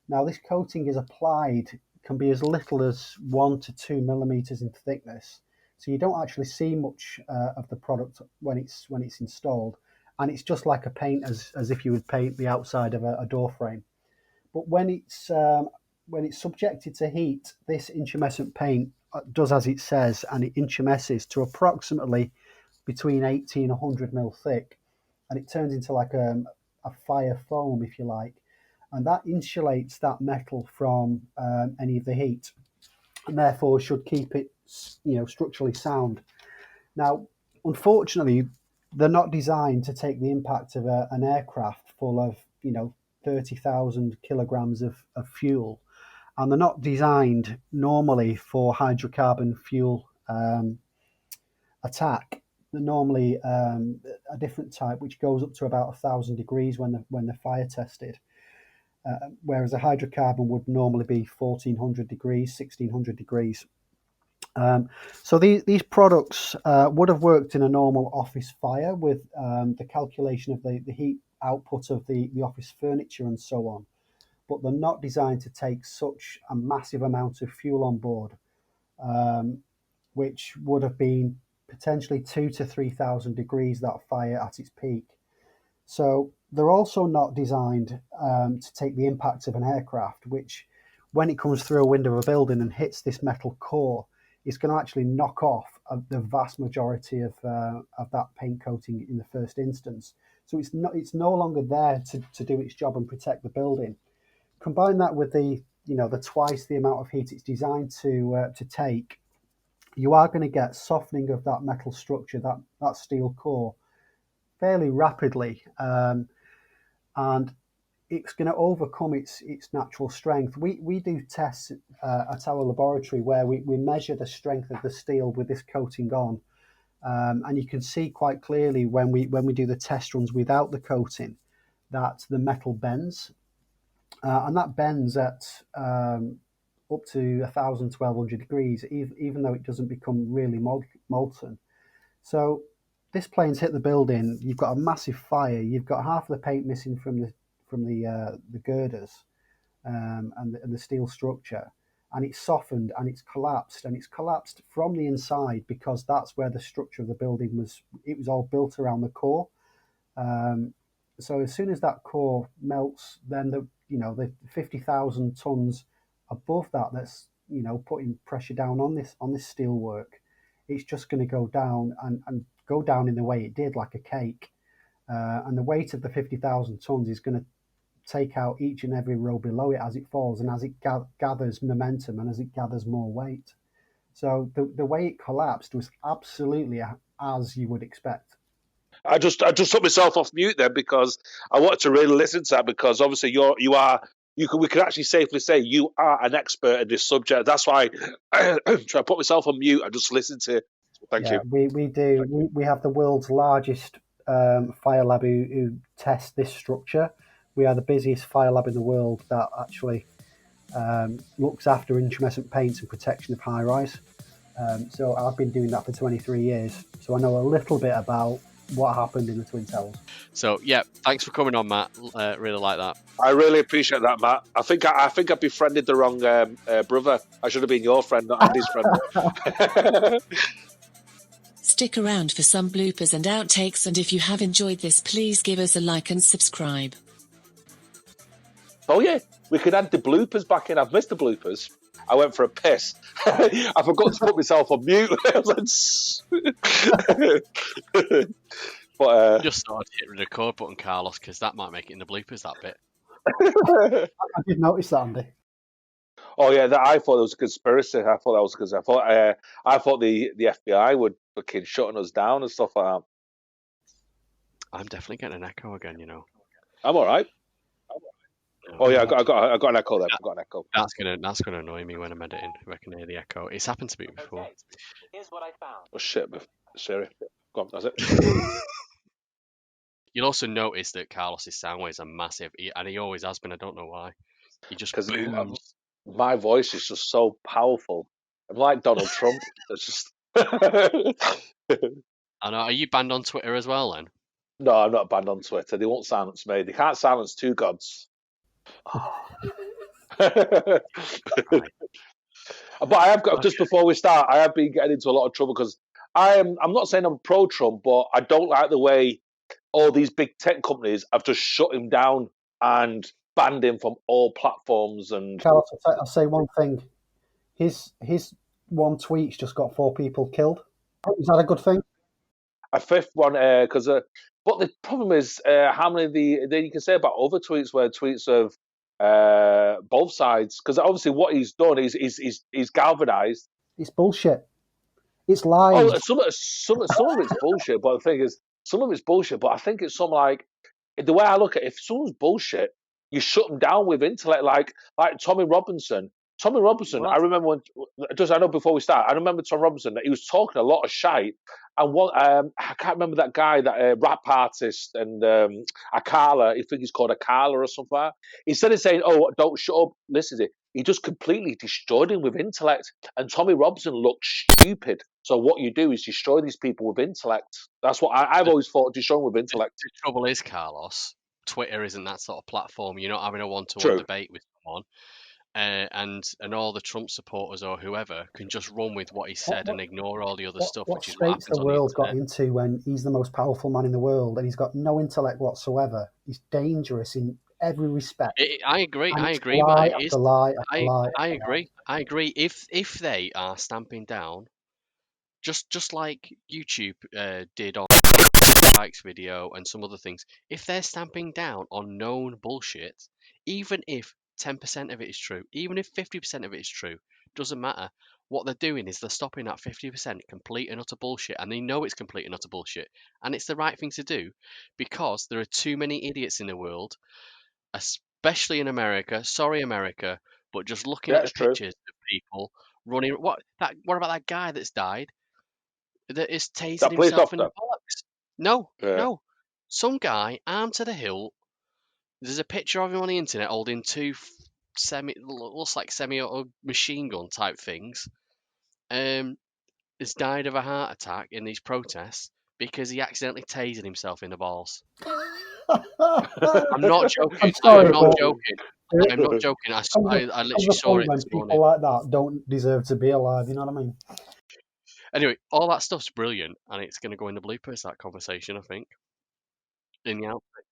Speaker 6: Now, this coating is applied, can be as little as 1 to 2 millimeters in thickness. So you don't actually see much of the product when it's installed, and it's just like a paint as if you would paint the outside of a door frame. But when it's subjected to heat, this intumescent paint does as it says, and it intumesces to approximately between 80 and 100 mil thick, and it turns into like a fire foam, if you like, and that insulates that metal from any of the heat, and therefore should keep it, structurally sound. Now, unfortunately, they're not designed to take the impact of an aircraft full of 30,000 kilograms of fuel, and they're not designed normally for hydrocarbon fuel attack. They're normally a different type, which goes up to about 1,000 degrees when they're fire tested. Whereas a hydrocarbon would normally be 1,400 degrees, 1,600 degrees. So these products would have worked in a normal office fire with the calculation of the heat output of the office furniture and so on. But they're not designed to take such a massive amount of fuel on board, which would have been potentially 2,000 to 3,000 degrees, that fire at its peak. So they're also not designed to take the impact of an aircraft, which when it comes through a window of a building and hits this metal core, it's going to actually knock off the vast majority of that paint coating in the first instance. So it's no longer there to do its job and protect the building. Combine that with the twice the amount of heat it's designed to take, you are going to get softening of that metal structure, that steel core, fairly rapidly, and it's going to overcome its natural strength. We do tests at our laboratory where we measure the strength of the steel with this coating on, and you can see quite clearly when we do the test runs without the coating that the metal bends, and that bends at up to 1,000, 1,200 degrees, even though it doesn't become really molten. So this plane's hit the building. You've got a massive fire. You've got half of the paint missing from the girders and the steel structure, and it's softened and it's collapsed from the inside because that's where the structure of the building was. It was all built around the core. So as soon as that core melts, then the 50,000 tons above that's putting pressure down on this steel work, it's just going to go down and go down in the way it did, like a cake. And the weight of the 50,000 tons is going to take out each and every row below it as it falls and as it gathers momentum and as it gathers more weight. So the way it collapsed was absolutely as you would expect.
Speaker 4: I just took myself off mute then because I wanted to really listen to that, because obviously we can actually safely say you are an expert in this subject. That's why I try to put myself on mute and just listen to it. Thank you.
Speaker 6: We have the world's largest fire lab who test this structure. We are the busiest fire lab in the world that actually looks after intumescent paints and protection of high rise. So I've been doing that for 23 years. So I know a little bit about what happened in the Twin Towers.
Speaker 2: So yeah, thanks for coming on, Matt. Really like that.
Speaker 4: I really appreciate that, Matt. I think I befriended the wrong brother. I should have been your friend, not Andy's friend.
Speaker 1: Stick around for some bloopers and outtakes, and if you have enjoyed this, please give us a like and subscribe.
Speaker 4: Oh yeah, we could add the bloopers back in. I've missed the bloopers. I went for a piss. I forgot to put myself on mute. I was like, but
Speaker 2: Just started to hit the record button, Carlos, because that might make it in the bloopers, that bit.
Speaker 6: I did notice that, Andy.
Speaker 4: Oh yeah, I thought it was a conspiracy. I thought that was because I thought the FBI would fucking shutting us down and stuff like that.
Speaker 2: I'm definitely getting an echo again, you know.
Speaker 4: I'm all right. Oh yeah, I got an echo there. I got an echo.
Speaker 2: That's gonna annoy me when I'm editing. If I can hear the echo. It's happened to me before.
Speaker 7: Okay, here's what I found.
Speaker 4: Oh shit, Siri. Go on, that's it.
Speaker 2: You'll also notice that Carlos's sound waves are massive, and he always has been. I don't know why. He just booms.
Speaker 4: My voice is just so powerful. I'm like Donald Trump. It's just.
Speaker 2: I know. Are you banned on Twitter as well then?
Speaker 4: No, I'm not banned on Twitter. They won't silence me. They can't silence two gods. But I have got, just before we start, I have been getting into a lot of trouble because I'm not saying I'm pro Trump, but I don't like the way all these big tech companies have just shut him down and banned him from all platforms. And
Speaker 6: Carlos, I'll say one thing. His one tweet's just got 4 people killed. Is that a good thing?
Speaker 4: A fifth one, because but the problem is how many then you can say about other tweets where tweets of both sides, because obviously what he's done is he's galvanized.
Speaker 6: It's bullshit. It's lies.
Speaker 4: Oh, some of it's bullshit, but the thing is, some of it's bullshit. But I think it's something like the way I look at it, if someone's bullshit, you shut them down with intellect, like Tommy Robinson. Tommy Robinson, what? I remember I know before we start, I remember Tom Robinson that he was talking a lot of shite. And one, I can't remember that guy, that rap artist, and Akala, I think he's called Akala or something like that. Instead of saying, oh, don't shut up, listen to it, he just completely destroyed him with intellect. And Tommy Robinson looked stupid. So what you do is destroy these people with intellect. That's what I've always thought, destroy them with intellect.
Speaker 2: The trouble is, Carlos, Twitter isn't that sort of platform. You're not having a one-to-one debate with someone. And all the Trump supporters or whoever can just run with what he said and ignore all the other stuff.
Speaker 6: What state's the world got into when he's the most powerful man in the world and he's got no intellect whatsoever? He's dangerous in every respect.
Speaker 2: I agree.
Speaker 6: And
Speaker 2: I agree.
Speaker 6: Lie after lie after lie.
Speaker 2: I agree. I agree. If they are stamping down, just like YouTube did on Mike's video and some other things, if they're stamping down on known bullshit, even if 10% of it is true, even if 50% of it is true, doesn't matter. What they're doing is they're stopping at 50% complete and utter bullshit, and they know it's complete and utter bullshit, and it's the right thing to do because there are too many idiots in the world, especially in America. Sorry, America, but just looking at the pictures of people running. What about that guy that's died? That is tasing himself in the bollocks. No. Some guy armed to the hilt. There's a picture of him on the internet holding 2 looks like semi-auto machine gun type things. Has died of a heart attack in these protests because he accidentally tasered himself in the balls. I'm not joking. I'm not joking. I literally saw it this morning.
Speaker 6: People like that don't deserve to be alive. You know what I mean?
Speaker 2: Anyway, all that stuff's brilliant, and it's going to go in the bloopers, that conversation, I think. In the outfit.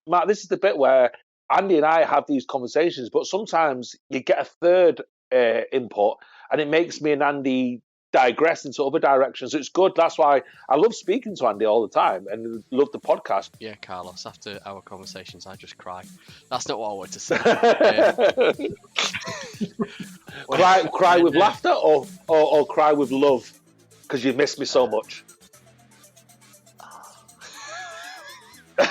Speaker 4: Matt, this is the bit where Andy and I have these conversations, but sometimes you get a third input, and it makes me and Andy digress into other directions. It's good. That's why I love speaking to Andy all the time and love the podcast.
Speaker 2: Yeah, Carlos, after our conversations, I just cry. That's not what I wanted to say.
Speaker 4: Cry with laughter or cry with love because you miss me so much.
Speaker 2: I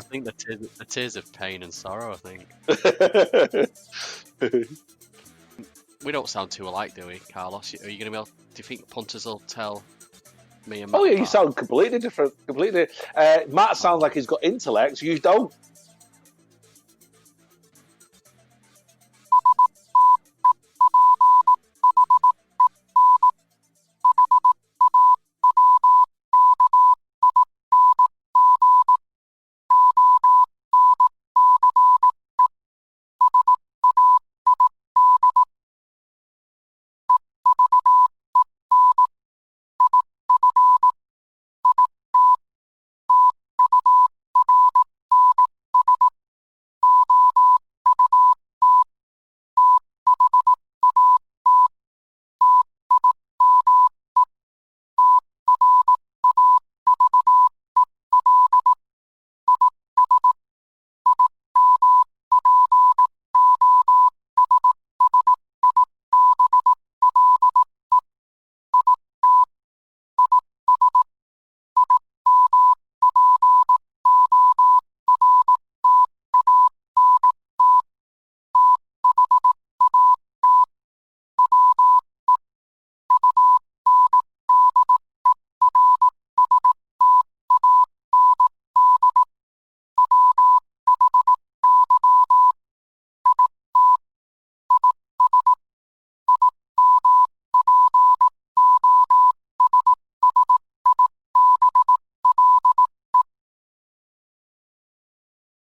Speaker 2: think the tears of pain and sorrow, I think. We don't sound too alike, do we, Carlos? Are you going to be able... Do you think punters will tell me and Matt
Speaker 4: Oh yeah, you
Speaker 2: apart?
Speaker 4: sound completely different. Completely. Matt sounds like he's got intellect. You don't.